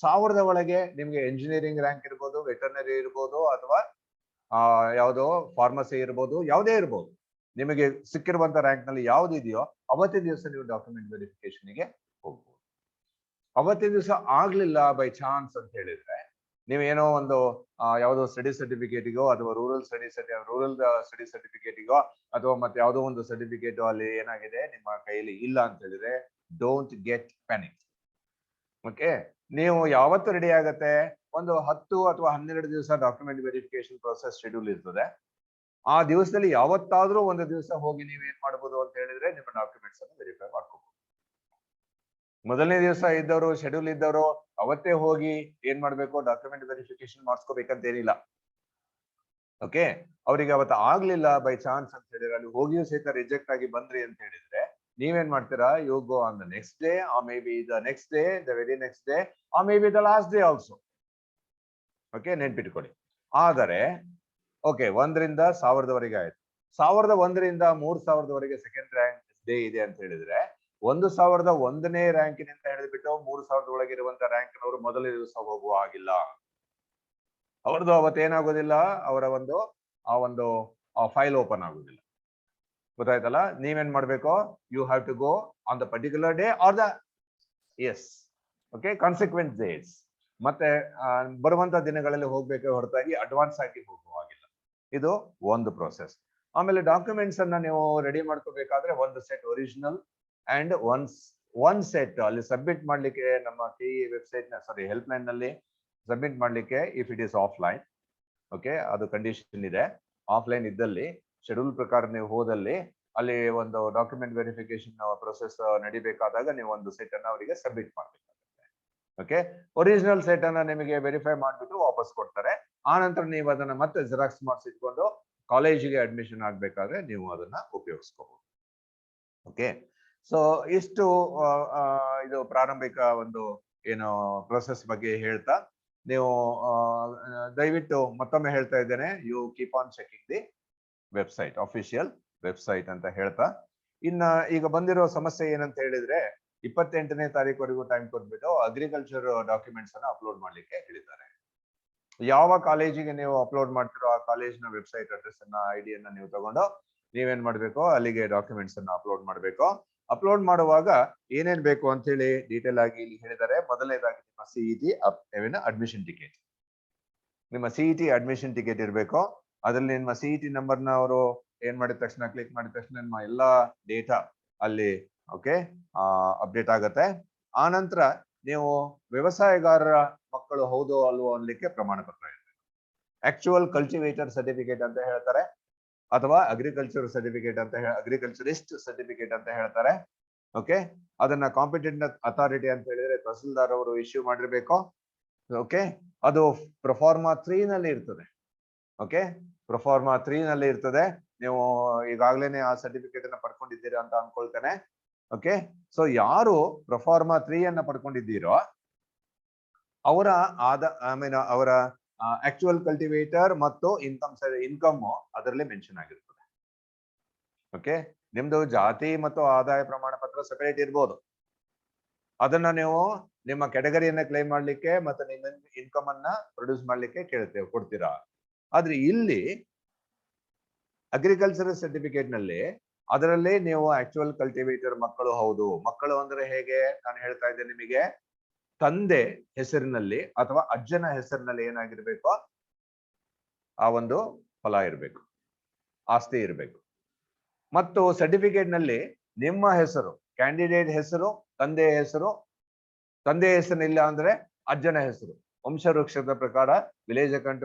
1000 ಒಳಗೆ ನಿಮ್ಗೆ ಇಂಜಿನಿಯರಿಂಗ್ ರ್ಯಾಂಕ್ ಇರ್ಬೋದು, ವೆಟರ್ನರಿ ಇರ್ಬೋದು, ಅಥವಾ ಯಾವುದೋ ಫಾರ್ಮಸಿ ಇರ್ಬೋದು, ಯಾವುದೇ ಇರ್ಬೋದು. ನಿಮಗೆ ಸಿಕ್ಕಿರುವಂತ ರ್ಯಾಂಕ್ ನಲ್ಲಿ ಯಾವ್ದಿದೆಯೋ ಅವತ್ತೇ ದಿವಸ ನೀವು ಡಾಕ್ಯುಮೆಂಟ್ ವೆರಿಫಿಕೇಶನ್ಗೆ ಹೋಗ್ಬೋದು. ಅವತ್ತೇ ದಿವಸ ಆಗ್ಲಿಲ್ಲ ಬೈ ಚಾನ್ಸ್ ಅಂತ ಹೇಳಿದ್ರೆ, ನೀವೇನೋ ಒಂದು ಯಾವುದೋ ಸ್ಟಡಿ ಸರ್ಟಿಫಿಕೇಟಿಗೋ ಅಥವಾ ರೂರಲ್ ಸ್ಟಡಿ ಸರ್ಟಿಫಿಕೇಟಿಗೋ ಅಥವಾ ಮತ್ತೆ ಯಾವುದೋ ಒಂದು ಸರ್ಟಿಫಿಕೇಟ್ ಅಲ್ಲಿ ಏನಾಗಿದೆ ನಿಮ್ಮ ಕೈಯಲ್ಲಿ ಇಲ್ಲ ಅಂತ ಹೇಳಿದ್ರೆ, ಡೋಂಟ್ ಗೆಟ್ ಪ್ಯಾನಿಕ್. ಓಕೆ, ನೀವು ಯಾವತ್ತು ರೆಡಿ ಆಗತ್ತೆ, ಒಂದು 10 ಅಥವಾ 12 ದಿವಸ ಡಾಕ್ಯುಮೆಂಟ್ ವೆರಿಫಿಕೇಶನ್ ಪ್ರೊಸೆಸ್ ಶೆಡ್ಯೂಲ್ ಇರ್ತದೆ. ಆ ದಿವಸದಲ್ಲಿ ಯಾವತ್ತಾದ್ರೂ ಒಂದು ದಿವಸ ಹೋಗಿ ನೀವು ಏನ್ ಮಾಡ್ಬೋದು ಅಂತ ಹೇಳಿದ್ರೆ, ನಿಮ್ಮ ಡಾಕ್ಯುಮೆಂಟ್ಸ್ ಅನ್ನು ವೆರಿಫೈ ಮಾಡ್ಕೋಬಹುದು. ಮೊದಲನೇ ದಿವಸ ಇದ್ದವರು, ಶೆಡ್ಯೂಲ್ ಇದ್ದವರು ಅವತ್ತೇ ಹೋಗಿ ಏನ್ ಮಾಡ್ಬೇಕು, ಡಾಕ್ಯುಮೆಂಟ್ ವೆರಿಫಿಕೇಶನ್ ಮಾಡಿಸ್ಕೋಬೇಕಂತ ಏನಿಲ್ಲ. ಓಕೆ, ಅವರಿಗೆ ಅವತ್ತು ಆಗ್ಲಿಲ್ಲ ಬೈ ಚಾನ್ಸ್ ಅಂತ ಹೇಳಿದ್ರೆ, ಅಲ್ಲಿ ಹೋಗಿಯೂ ಸಹಿತ ರಿಜೆಕ್ಟ್ ಆಗಿ ಬಂದ್ರಿ ಅಂತ ಹೇಳಿದ್ರೆ, ನೀವೇನ್ ಮಾಡ್ತೀರಾ, you go on the next day, or maybe the next day, the very next day, or maybe the last day also. Okay, ನೆನ್ಪಿಟ್ಕೊಳ್ಳಿ. ಆದರೆ ಓಕೆ, 1ರಿಂದ 1000ವರೆಗೆ ಆಯ್ತು. 1001ರಿಂದ 3000ವರೆಗೆ ಸೆಕೆಂಡ್ ರ್ಯಾಂಕ್ ಡೇ ಇದೆ ಅಂತ ಹೇಳಿದ್ರೆ, 1001ನೇ ರ್ಯಾಂಕಿನಿಂದ ಹಿಡಿದ್ಬಿಟ್ಟು 3000 ಒಳಗಿರುವಂತ ರ್ಯಾಂಕ್ನವರು ಮೊದಲನೇ ದಿವಸ ಹೋಗುವ ಆಗಿಲ್ಲ. ಅವ್ರದ್ದು ಅವತ್ತೇನಾಗೋದಿಲ್ಲ, ಅವರ ಒಂದು ಫೈಲ್ ಓಪನ್ ಆಗುದಿಲ್ಲ. ಗೊತ್ತಾಯ್ತಲ್ಲ? ನೀವೇನ್ ಮಾಡ್ಬೇಕು, you have to go on the particular day or the okay consequent days. ಮತ್ತೆ ಬರುವಂತ ದಿನಗಳಲ್ಲಿ ಹೋಗ್ಬೇಕೆ ಹೊರತಾಗಿ ಅಡ್ವಾನ್ಸ್ ಆಗಿ ಹೋಗುವಾಗಿಲ್ಲ. ಇದು ಒಂದು ಪ್ರೋಸೆಸ್. ಆಮೇಲೆ ಡಾಕ್ಯುಮೆಂಟ್ಸ್ ಅನ್ನ ನೀವು ರೆಡಿ ಮಾಡ್ಕೋಬೇಕಾದ್ರೆ ಒಂದು set original and one set ಅಲ್ಲಿ ಸಬ್ಮಿಟ್ ಮಾಡ್ಲಿಕ್ಕೆ ನಮ್ಮ KE ವೆಬ್ಸೈಟ್ ಹೆಲ್ಪ್ ಲೈನ್ ನಲ್ಲಿ ಸಬ್ಮಿಟ್ ಮಾಡ್ಲಿಕ್ಕೆ, if it is offline. Okay, ಅದು ಕಂಡೀಷನ್ ಇದೆ. ಆಫ್ಲೈನ್ ಇದ್ದಲ್ಲಿ ಶೆಡ್ಯೂಲ್ ಪ್ರಕಾರ ನೀವು ಹೋದಲ್ಲಿ ಅಲ್ಲಿ ಒಂದು ಡಾಕ್ಯುಮೆಂಟ್ ವೆರಿಫಿಕೇಶನ್ ಪ್ರೊಸೆಸ್ ನಡಿಬೇಕಾದಾಗ ನೀವು ಒಂದು ಸೆಟ್ ಅನ್ನ ಅವರಿಗೆ ಸಬ್ಮಿಟ್ ಮಾಡಬೇಕಾಗುತ್ತೆ. ಓಕೆ, ಒರಿಜಿನಲ್ ಸೆಟ್ ಅನ್ನ ನಿಮಗೆ ವೆರಿಫೈ ಮಾಡಿಬಿಟ್ಟು ವಾಪಸ್ ಕೊಡ್ತಾರೆ. ಆ ನಂತರ ನೀವು ಅದನ್ನ ಮತ್ತೆ ಜೆರಾಕ್ಸ್ ಮಾಡಿಸಿಟ್ಕೊಂಡು ಕಾಲೇಜಿಗೆ ಅಡ್ಮಿಷನ್ ಆಗ್ಬೇಕಾದ್ರೆ ನೀವು ಅದನ್ನ ಉಪಯೋಗಿಸ್ಕೋಬಹುದು. ಓಕೆ, ಸೊ ಇಷ್ಟು ಇದು ಪ್ರಾರಂಭಿಕ ಒಂದು ಏನು ಪ್ರೊಸೆಸ್ ಬಗ್ಗೆ ಹೇಳ್ತಾ ನೀವು ದಯವಿಟ್ಟು ಮತ್ತೊಮ್ಮೆ ಹೇಳ್ತಾ ಇದ್ದೇನೆ, you keep on checking the website, official website ಅಂತ ಹೇಳ್ತಾ, ಇನ್ನ ಈಗ ಬಂದಿರೋ ಸಮಸ್ಯೆ ಏನಂತ ಹೇಳಿದ್ರೆ 28ನೇ ತಾರೀಕುವರೆಗೂ ಟೈಮ್ ಕೊಟ್ಬಿಟ್ಟು ಅಗ್ರಿಕಲ್ಚರ್ ಡಾಕ್ಯುಮೆಂಟ್ಸ್ ಅನ್ನ ಅಪ್ಲೋಡ್ ಮಾಡ್ಲಿಕ್ಕೆ ಹೇಳಿದ್ದಾರೆ. ಯಾವ ಕಾಲೇಜಿಗೆ ನೀವು ಅಪ್ಲೋಡ್ ಮಾಡ್ತಿರೋ ಆ ಕಾಲೇಜಿನ ವೆಬ್ಸೈಟ್ ಅಡ್ರೆಸ್ ಅನ್ನ ಐಡಿಯನ್ನ ನೀವು ತಗೊಂಡು ನೀವೇನ್ ಮಾಡ್ಬೇಕು, ಅಲ್ಲಿಗೆ ಡಾಕ್ಯುಮೆಂಟ್ಸ್ ಅನ್ನ ಅಪ್ಲೋಡ್ ಮಾಡ್ಬೇಕು. ಅಪ್ಲೋಡ್ ಮಾಡುವಾಗ ಏನೇನ್ ಬೇಕು ಅಂತ ಹೇಳಿ ಡೀಟೇಲ್ ಆಗಿ ಇಲ್ಲಿ ಹೇಳಿದ್ದಾರೆ. ಮೊದಲನೇದಾಗಿ ನಿಮ್ಮ ಸಿಇಟಿ ಅಡ್ಮಿಷನ್ ಟಿಕೆಟ್, ನಿಮ್ಮ ಸಿಇಟಿ ಅಡ್ಮಿಷನ್ ಟಿಕೆಟ್ ಇರಬೇಕು. ಅದ್ರಲ್ಲಿ ನಿಮ್ಮ ಸಿಇಟಿ ನಂಬರ್ನ ಅವರು ಏನ್ ಮಾಡಿದ ತಕ್ಷಣ ಕ್ಲಿಕ್ ಮಾಡಿದ ತಕ್ಷಣ ನಿಮ್ಮ ಎಲ್ಲಾ ಡೇಟಾ ಅಲ್ಲಿ ಓಕೆ ಅಪ್ಡೇಟ್ ಆಗತ್ತೆ. ಆ ನಂತರ ನೀವು ವ್ಯವಸಾಯಗಾರರ ಮಕ್ಕಳು ಹೌದು ಅಲ್ವೋ ಅನ್ಲಿಕ್ಕೆ ಪ್ರಮಾಣ ಪತ್ರ ಇರಬೇಕು. ಆಕ್ಚುಯಲ್ ಕಲ್ಟಿವೇಟರ್ ಸರ್ಟಿಫಿಕೇಟ್ ಅಂತ ಹೇಳ್ತಾರೆ, ಅಥವಾ ಅಗ್ರಿಕಲ್ಚರ್ ಸರ್ಟಿಫಿಕೇಟ್ ಅಂತ ಅಗ್ರಿಕಲ್ಚರಿಸ್ಟ್ ಸರ್ಟಿಫಿಕೇಟ್ ಅಂತ ಹೇಳ್ತಾರೆ. ಓಕೆ, ಅದನ್ನ ಕಾಂಪಿಟೆಂಟ್ ಅಥಾರಿಟಿ ಅಂತ ಹೇಳಿದ್ರೆ ತಹಸೀಲ್ದಾರ್ ಅವರು ಇಶ್ಯೂ ಮಾಡಿರ್ಬೇಕು. ಓಕೆ, ಅದು ಪ್ರೊಫಾರ್ಮಾ 3 ನಲ್ಲಿ ಇರ್ತದೆ. ಓಕೆ, ಪ್ರೊಫಾರ್ಮಾ 3 ನಲ್ಲಿ ಇರ್ತದೆ. ನೀವು ಈಗಾಗ್ಲೇನೆ ಆ ಸರ್ಟಿಫಿಕೇಟ್ ಅನ್ನ ಪಡ್ಕೊಂಡಿದ್ದೀರಾ ಅಂತ ಅನ್ಕೊಳ್ತೇನೆ. ಓಕೆ, ಸೊ ಯಾರು ಪ್ರೊಫಾರ್ಮಾ 3 ಅನ್ನ ಪಡ್ಕೊಂಡಿದ್ದೀರೋ ಅವರ ಅವರ ಆಕ್ಚುಯಲ್ ಕಲ್ಟಿವೇಟರ್ ಮತ್ತು ಇನ್ಕಮ್ ಅದರಲ್ಲಿ ಮೆನ್ಷನ್ ಆಗಿರ್ತದೆ. ಓಕೆ, ನಿಮ್ದು ಜಾತಿ ಮತ್ತು ಆದಾಯ ಪ್ರಮಾಣ ಪತ್ರ ಸೆಪರೇಟ್ ಇರ್ಬೋದು. ಅದನ್ನ ನೀವು ನಿಮ್ಮ ಕೆಟಗರಿಯನ್ನ ಕ್ಲೈಮ್ ಮಾಡ್ಲಿಕ್ಕೆ ಮತ್ತೆ ನಿಮ್ಮ ಇನ್ಕಮ್ ಅನ್ನ ಪ್ರೊಡ್ಯೂಸ್ ಮಾಡ್ಲಿಕ್ಕೆ ಕೊಡ್ತೀರಾ. ಆದ್ರೆ ಇಲ್ಲಿ ಅಗ್ರಿಕಲ್ಚರ್ ಸರ್ಟಿಫಿಕೇಟ್ ನಲ್ಲಿ ಅದರಲ್ಲಿ ನೀವು ಆಕ್ಚುಯಲ್ ಕಲ್ಟಿವೇಟರ್ ಮಕ್ಕಳು ಹೌದು. ಮಕ್ಕಳು ಅಂದ್ರೆ ಹೇಗೆ ನಾನು ಹೇಳ್ತಾ ಇದ್ದೇನೆ ನಿಮಗೆ, ತಂದೆ ಹೆಸರಿನಲ್ಲಿ ಅಥವಾ ಅಜ್ಜನ ಹೆಸರಿನಲ್ಲಿ ಏನಾಗಿರ್ಬೇಕು, ಆ ಒಂದು ಫಲ ಇರಬೇಕು, ಆಸ್ತಿ ಇರಬೇಕು. ಮತ್ತು ಸರ್ಟಿಫಿಕೇಟ್ ನಲ್ಲಿ ನಿಮ್ಮ ಹೆಸರು, ಕ್ಯಾಂಡಿಡೇಟ್ ಹೆಸರು, ತಂದೆ ಹೆಸರಿಲ್ಲ ಅಂದ್ರೆ ಅಜ್ಜನ ಹೆಸರು, ವಂಶವೃಕ್ಷದ ಪ್ರಕಾರ ವಿಲೇಜ್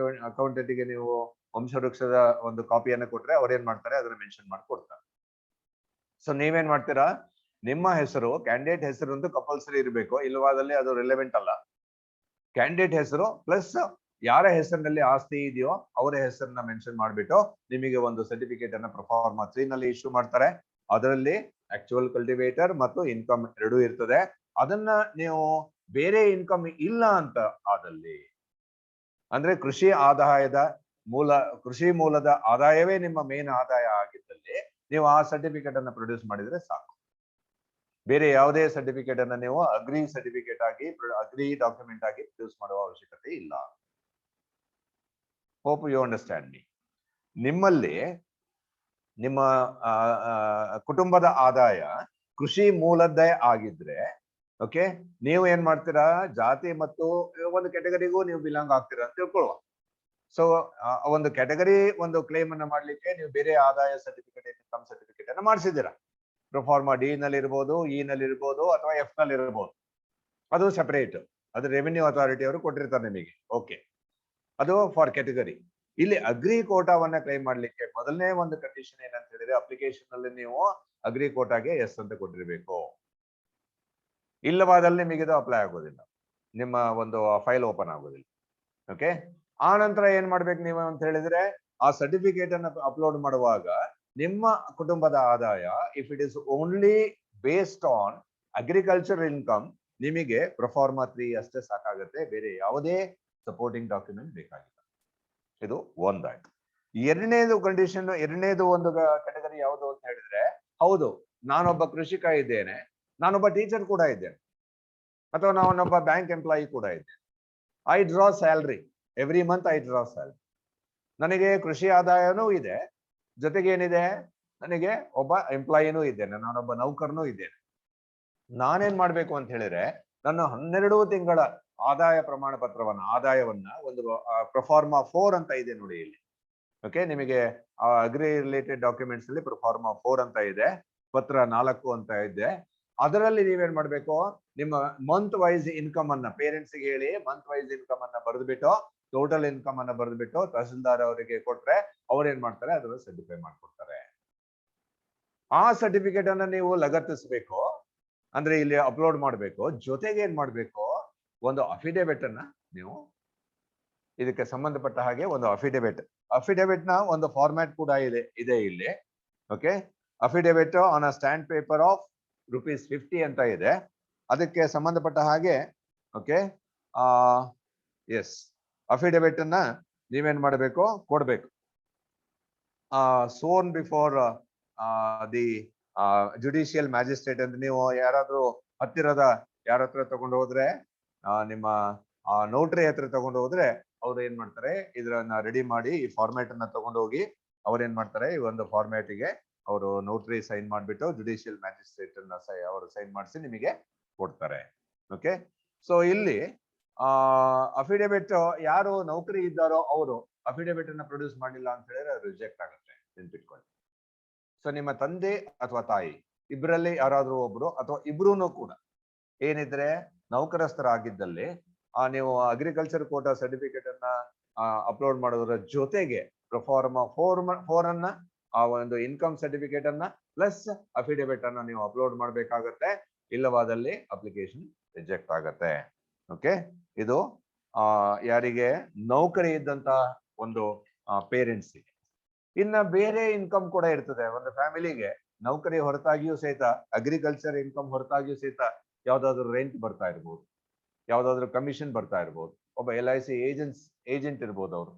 ಅಕೌಂಟೆಂಟ್ಗೆ ನೀವು ವಂಶವೃಕ್ಷದ ಒಂದು ಕಾಪಿಯನ್ನು ಕೊಟ್ರೆ ಅವ್ರೇನ್ ಮಾಡ್ತಾರೆ, ಅದನ್ನ ಮೆನ್ಷನ್ ಮಾಡಿ ಕೊಡ್ತಾರೆ. ಸೊ ನೀವೇನ್ ಮಾಡ್ತೀರಾ, ನಿಮ್ಮ ಹೆಸರು ಕ್ಯಾಂಡಿಡೇಟ್ ಹೆಸರು ಅಂತ ಕಂಪಲ್ಸರಿ ಇರಬೇಕು, ಇಲ್ಲವಾದಲ್ಲಿ ಅದು ರಿಲೆವೆಂಟ್ ಅಲ್ಲ. ಕ್ಯಾಂಡಿಡೇಟ್ ಹೆಸರು ಪ್ಲಸ್ ಯಾರ ಹೆಸರಿನಲ್ಲಿ ಆಸ್ತಿ ಇದೆಯೋ ಅವರ ಹೆಸರನ್ನ ಮೆನ್ಷನ್ ಮಾಡಿಬಿಟ್ಟು ನಿಮಗೆ ಒಂದು ಸರ್ಟಿಫಿಕೇಟ್ ಅನ್ನ ಪ್ರೊಫಾರ್ಮಾ 3 ನಲ್ಲಿ ಇಶ್ಯೂ ಮಾಡ್ತಾರೆ. ಅದರಲ್ಲಿ ಆಕ್ಚುಯಲ್ ಕಲ್ಟಿವೇಟರ್ ಮತ್ತು ಇನ್ಕಮ್ ಎರಡೂ ಇರ್ತದೆ. ಅದನ್ನ ನೀವು ಬೇರೆ ಇನ್ಕಮ್ ಇಲ್ಲ ಅಂತ ಆದಲ್ಲಿ, ಅಂದ್ರೆ ಕೃಷಿ ಮೂಲದ ಆದಾಯವೇ ನಿಮ್ಮ ಮೇನ್ ಆದಾಯ ಆಗಿದ್ದಲ್ಲಿ ನೀವು ಆ ಸರ್ಟಿಫಿಕೇಟ್ ಅನ್ನ ಪ್ರೊಡ್ಯೂಸ್ ಮಾಡಿದ್ರೆ ಸಾಕು. ಬೇರೆ ಯಾವುದೇ ಸರ್ಟಿಫಿಕೇಟ್ ಅನ್ನ ನೀವು ಅಗ್ರಿ ಡಾಕ್ಯುಮೆಂಟ್ ಆಗಿ ಪ್ರೊಡ್ಯೂಸ್ ಮಾಡುವ ಅವಶ್ಯಕತೆ ಇಲ್ಲ. Hope you understand me. ನಿಮ್ಮಲ್ಲಿ ನಿಮ್ಮ ಕುಟುಂಬದ ಆದಾಯ ಕೃಷಿ ಮೂಲದ್ದೇ ಆಗಿದ್ರೆ ಓಕೆ, ನೀವು ಏನ್ ಮಾಡ್ತೀರಾ, ಜಾತಿ ಮತ್ತು ಒಂದು ಕೆಟಗರಿಗೂ ನೀವು ಬಿಲಾಂಗ್ ಆಗ್ತೀರಾ ಅಂತ ತಿಳ್ಕೊಳ್ಳುವ. ಸೊ ಒಂದು ಕೆಟಗರಿ ಒಂದು ಕ್ಲೇಮ್ ಅನ್ನ ಮಾಡ್ಲಿಕ್ಕೆ ನೀವು ಬೇರೆ ಆದಾಯ ಸರ್ಟಿಫಿಕೇಟ್, ಇನ್ಕಮ್ ಸರ್ಟಿಫಿಕೇಟ್ ಅನ್ನ ಮಾಡಿಸಿದ್ದೀರಾ. ಪ್ರೊಫಾರ್ಮಾ ಡಿ ನಲ್ಲಿ ಇರ್ಬೋದು, ಇ ನಲ್ಲಿ ಇರ್ಬೋದು, ಅಥವಾ ಎಫ್ ನಲ್ಲಿ ಇರ್ಬೋದು. ಅದು ಸೆಪರೇಟ್, ಅದು ರೆವಿನ್ಯೂ ಅಥಾರಿಟಿ ಅವರು ಕೊಟ್ಟಿರ್ತಾರೆ ನಿಮಗೆ. ಓಕೆ, ಅದು ಫಾರ್ ಕೆಟಗರಿ. ಇಲ್ಲಿ ಅಗ್ರಿ ಕೋಟಾವನ್ನ ಕ್ಲೈಮ್ ಮಾಡ್ಲಿಕ್ಕೆ ಮೊದಲನೇ ಒಂದು ಕಂಡೀಷನ್ ಏನಂತ ಹೇಳಿದ್ರೆ, ಅಪ್ಲಿಕೇಶನ್ ಅಲ್ಲಿ ನೀವು ಅಗ್ರಿ ಕೋಟಾಗೆ ಎಸ್ ಅಂತ ಕೊಟ್ಟಿರ್ಬೇಕು. ಇಲ್ಲವಾದಲ್ಲಿ ನಿಮಗೆ ಇದು ಅಪ್ಲೈ ಆಗೋದಿಲ್ಲ, ನಿಮ್ಮ ಒಂದು ಫೈಲ್ ಓಪನ್ ಆಗೋದಿಲ್ಲ. ಓಕೆ, ಆ ನಂತರ ಏನ್ ಮಾಡ್ಬೇಕು ನೀವು ಅಂತ ಹೇಳಿದ್ರೆ, ಆ ಸರ್ಟಿಫಿಕೇಟ್ ಅನ್ನ ಅಪ್ಲೋಡ್ ಮಾಡುವಾಗ ನಿಮ್ಮ ಕುಟುಂಬದ ಆದಾಯ if it is only based on agriculture income, ನಿಮಗೆ ಪ್ರೊಫಾರ್ಮಾ 3 ಅಷ್ಟೇ ಸಾಕಾಗುತ್ತೆ, ಬೇರೆ ಯಾವುದೇ ಸಪೋರ್ಟಿಂಗ್ ಡಾಕ್ಯುಮೆಂಟ್ ಬೇಕಾಗಿಲ್ಲ. ಇದು ಒಂದಾಯ್ತು. ಎರಡನೇದು ಕಂಡೀಷನ್, ಎರಡನೇದು ಒಂದು ಕೆಟಗರಿ ಯಾವುದು ಅಂತ ಹೇಳಿದ್ರೆ, ಹೌದು ನಾನೊಬ್ಬ ಕೃಷಿಕ ಇದ್ದೇನೆ, ನಾನೊಬ್ಬ ಟೀಚರ್ ಕೂಡ ಇದ್ದೇನೆ, ಅಥವಾ ನಾನೊಬ್ಬ ಬ್ಯಾಂಕ್ ಎಂಪ್ಲಾಯಿ ಕೂಡ ಇದ್ದೇನೆ. I draw salary every month, I draw salary. ನನಗೆ ಕೃಷಿ ಆದಾಯನೂ ಇದೆ, ಜೊತೆಗೆ ಏನಿದೆ, ನನಗೆ ಒಬ್ಬ ಎಂಪ್ಲಾಯಿನೂ ಇದ್ದೇನೆ, ನಾನೊಬ್ಬ ನೌಕರನೂ ಇದ್ದೇನೆ. ನಾನೇನ್ ಮಾಡ್ಬೇಕು ಅಂತ ಹೇಳಿದ್ರೆ, ನನ್ನ 12 ತಿಂಗಳ ಆದಾಯ ಪ್ರಮಾಣ ಪತ್ರವನ್ನ, ಆದಾಯವನ್ನ ಒಂದು ಪ್ರೊಫಾರ್ಮಾ 4 ಅಂತ ಇದೆ ನೋಡಿ ಇಲ್ಲಿ. ಓಕೆ, ನಿಮಗೆ ಅಗ್ರಿ ರಿಲೇಟೆಡ್ ಡಾಕ್ಯುಮೆಂಟ್ಸ್ ಅಲ್ಲಿ ಪ್ರೊಫಾರ್ಮಾ 4 ಅಂತ ಇದೆ, ಪತ್ರ 4 ಅಂತ ಇದೆ. ಅದರಲ್ಲಿ ನೀವೇನ್ ಮಾಡ್ಬೇಕು, ನಿಮ್ಮ ಮಂತ್ ವೈಸ್ ಇನ್ಕಮ್ ಅನ್ನ ಪೇರೆಂಟ್ಸ್ ಗೆ ಹೇಳಿ ಮಂತ್ ವೈಸ್ ಇನ್ಕಮ್ ಅನ್ನ ಬರೆದ್ಬಿಟ್ಟು, ಟೋಟಲ್ ಇನ್ಕಮ್ ಅನ್ನ ಬರೆದ್ಬಿಟ್ಟು ತಹಸೀಲ್ದಾರ್ ಅವರಿಗೆ ಕೊಟ್ರೆ ಅವ್ರೇನ್ ಮಾಡ್ತಾರೆ, ಅದನ್ನ ಸರ್ಟಿಫೈ ಮಾಡ್ಕೊಡ್ತಾರೆ. ಆ ಸರ್ಟಿಫಿಕೇಟ್ ಅನ್ನ ನೀವು ಲಗತ್ತಿಸ್ಬೇಕು, ಅಂದ್ರೆ ಇಲ್ಲಿ ಅಪ್ಲೋಡ್ ಮಾಡಬೇಕು. ಜೊತೆಗೆ ಏನ್ ಮಾಡ್ಬೇಕು, ಒಂದು ಅಫಿಡೇವಿಟ್ ಅನ್ನ ನೀವು ಇದಕ್ಕೆ ಸಂಬಂಧಪಟ್ಟ ಹಾಗೆ ಒಂದು ಅಫಿಡೇವಿಟ್ ನ ಒಂದು ಫಾರ್ಮ್ಯಾಟ್ ಕೂಡ ಇದೆ ಇಲ್ಲಿ. Okay, affidavit on a stand paper of ₹50 ಅಂತ ಇದೆ. ಅದಕ್ಕೆ ಸಂಬಂಧಪಟ್ಟ ಹಾಗೆ ಓಕೆ ಎಸ್, ಅಫಿಡೇವಿಟ್ ಅನ್ನ ನೀವೇನ್ ಮಾಡಬೇಕು, ಕೊಡ್ಬೇಕು. ಸೋನ್ ಬಿಫೋರ್ ದಿ ಜುಡಿಷಿಯಲ್ ಮ್ಯಾಜಿಸ್ಟ್ರೇಟ್ ಅಂತ ನೀವು ಯಾರಾದ್ರೂ ಹತ್ತಿರದ ಯಾರ ಹತ್ರ ತಗೊಂಡು ಹೋದ್ರೆ, ನಿಮ್ಮ ನೋಟ್ರಿ ಹತ್ರ ತಗೊಂಡು ಹೋದ್ರೆ ಅವ್ರು ಏನ್ ಮಾಡ್ತಾರೆ, ಇದನ್ನ ರೆಡಿ ಮಾಡಿ ಈ ಫಾರ್ಮ್ಯಾಟ್ ಅನ್ನ ತಗೊಂಡು ಹೋಗಿ ಅವ್ರು ಏನ್ ಮಾಡ್ತಾರೆ, ಈ ಒಂದು ಫಾರ್ಮ್ಯಾಟ್ ಗೆ ಅವರು ನೋಟ್ರಿ ಸೈನ್ ಮಾಡ್ಬಿಟ್ಟು ಜುಡಿಷಿಯಲ್ ಮ್ಯಾಜಿಸ್ಟ್ರೇಟ್ ಅನ್ನ ಅವರು ಸೈನ್ ಮಾಡಿಸಿ ನಿಮಗೆ ಕೊಡ್ತಾರೆ. ಓಕೆ, ಸೊ ಇಲ್ಲಿ ಅಫಿಡೇವಿಟ್ ಯಾರು ನೌಕರಿ ಇದ್ದಾರೋ ಅವರು ಅಫಿಡೇವಿಟ್ ಅನ್ನ ಪ್ರೊಡ್ಯೂಸ್ ಮಾಡಿಲ್ಲ ಅಂತ ಹೇಳಿದ್ರೆ ರಿಜೆಕ್ಟ್ ಆಗುತ್ತೆ, ನೆನ್ಪಿಟ್ಕೊಳ್ಳಿ. ಸೊ ನಿಮ್ಮ ತಂದೆ ಅಥವಾ ತಾಯಿ ಇಬ್ಬರಲ್ಲಿ ಯಾರಾದ್ರೂ ಒಬ್ರು ಅಥವಾ ಇಬ್ರು ಕೂಡ ಏನಿದ್ರೆ ನೌಕರಸ್ಥರಾಗಿದ್ದಲ್ಲಿ ನೀವು ಅಗ್ರಿಕಲ್ಚರ್ ಕೋಟಾ ಸರ್ಟಿಫಿಕೇಟ್ ಅನ್ನ ಅಪ್ಲೋಡ್ ಮಾಡೋದ್ರ ಜೊತೆಗೆ ಪ್ರೊಫಾರ್ಮಾ 4 ಅನ್ನ ಆ ಒಂದು ಇನ್ಕಮ್ ಸರ್ಟಿಫಿಕೇಟ್ ಅನ್ನ ಪ್ಲಸ್ ಅಫಿಡೇವಿಟ್ ಅನ್ನ ನೀವು ಅಪ್ಲೋಡ್ ಮಾಡ್ಬೇಕಾಗತ್ತೆ. ಇಲ್ಲವಾದಲ್ಲಿ ಅಪ್ಲಿಕೇಶನ್ ರಿಜೆಕ್ಟ್ ಆಗತ್ತೆ. ಓಕೆ, ಇದು ಯಾರಿಗೆ ನೌಕರಿ ಇದ್ದಂತ ಒಂದು ಪೇರೆಂಟ್ಸ್. ಇನ್ನ ಬೇರೆ ಇನ್ಕಮ್ ಕೂಡ ಇರ್ತದೆ ಒಂದು ಫ್ಯಾಮಿಲಿಗೆ. ನೌಕರಿ ಹೊರತಾಗಿಯೂ ಸಹಿತ, ಅಗ್ರಿಕಲ್ಚರ್ ಇನ್ಕಮ್ ಹೊರತಾಗಿಯೂ ಸಹಿತ ಯಾವ್ದಾದ್ರು ರೆಂಟ್ ಬರ್ತಾ ಇರ್ಬೋದು, ಯಾವ್ದಾದ್ರು ಕಮಿಷನ್ ಬರ್ತಾ ಇರ್ಬೋದು, ಒಬ್ಬ LIC ಏಜೆಂಟ್ ಇರ್ಬೋದು ಅವರು.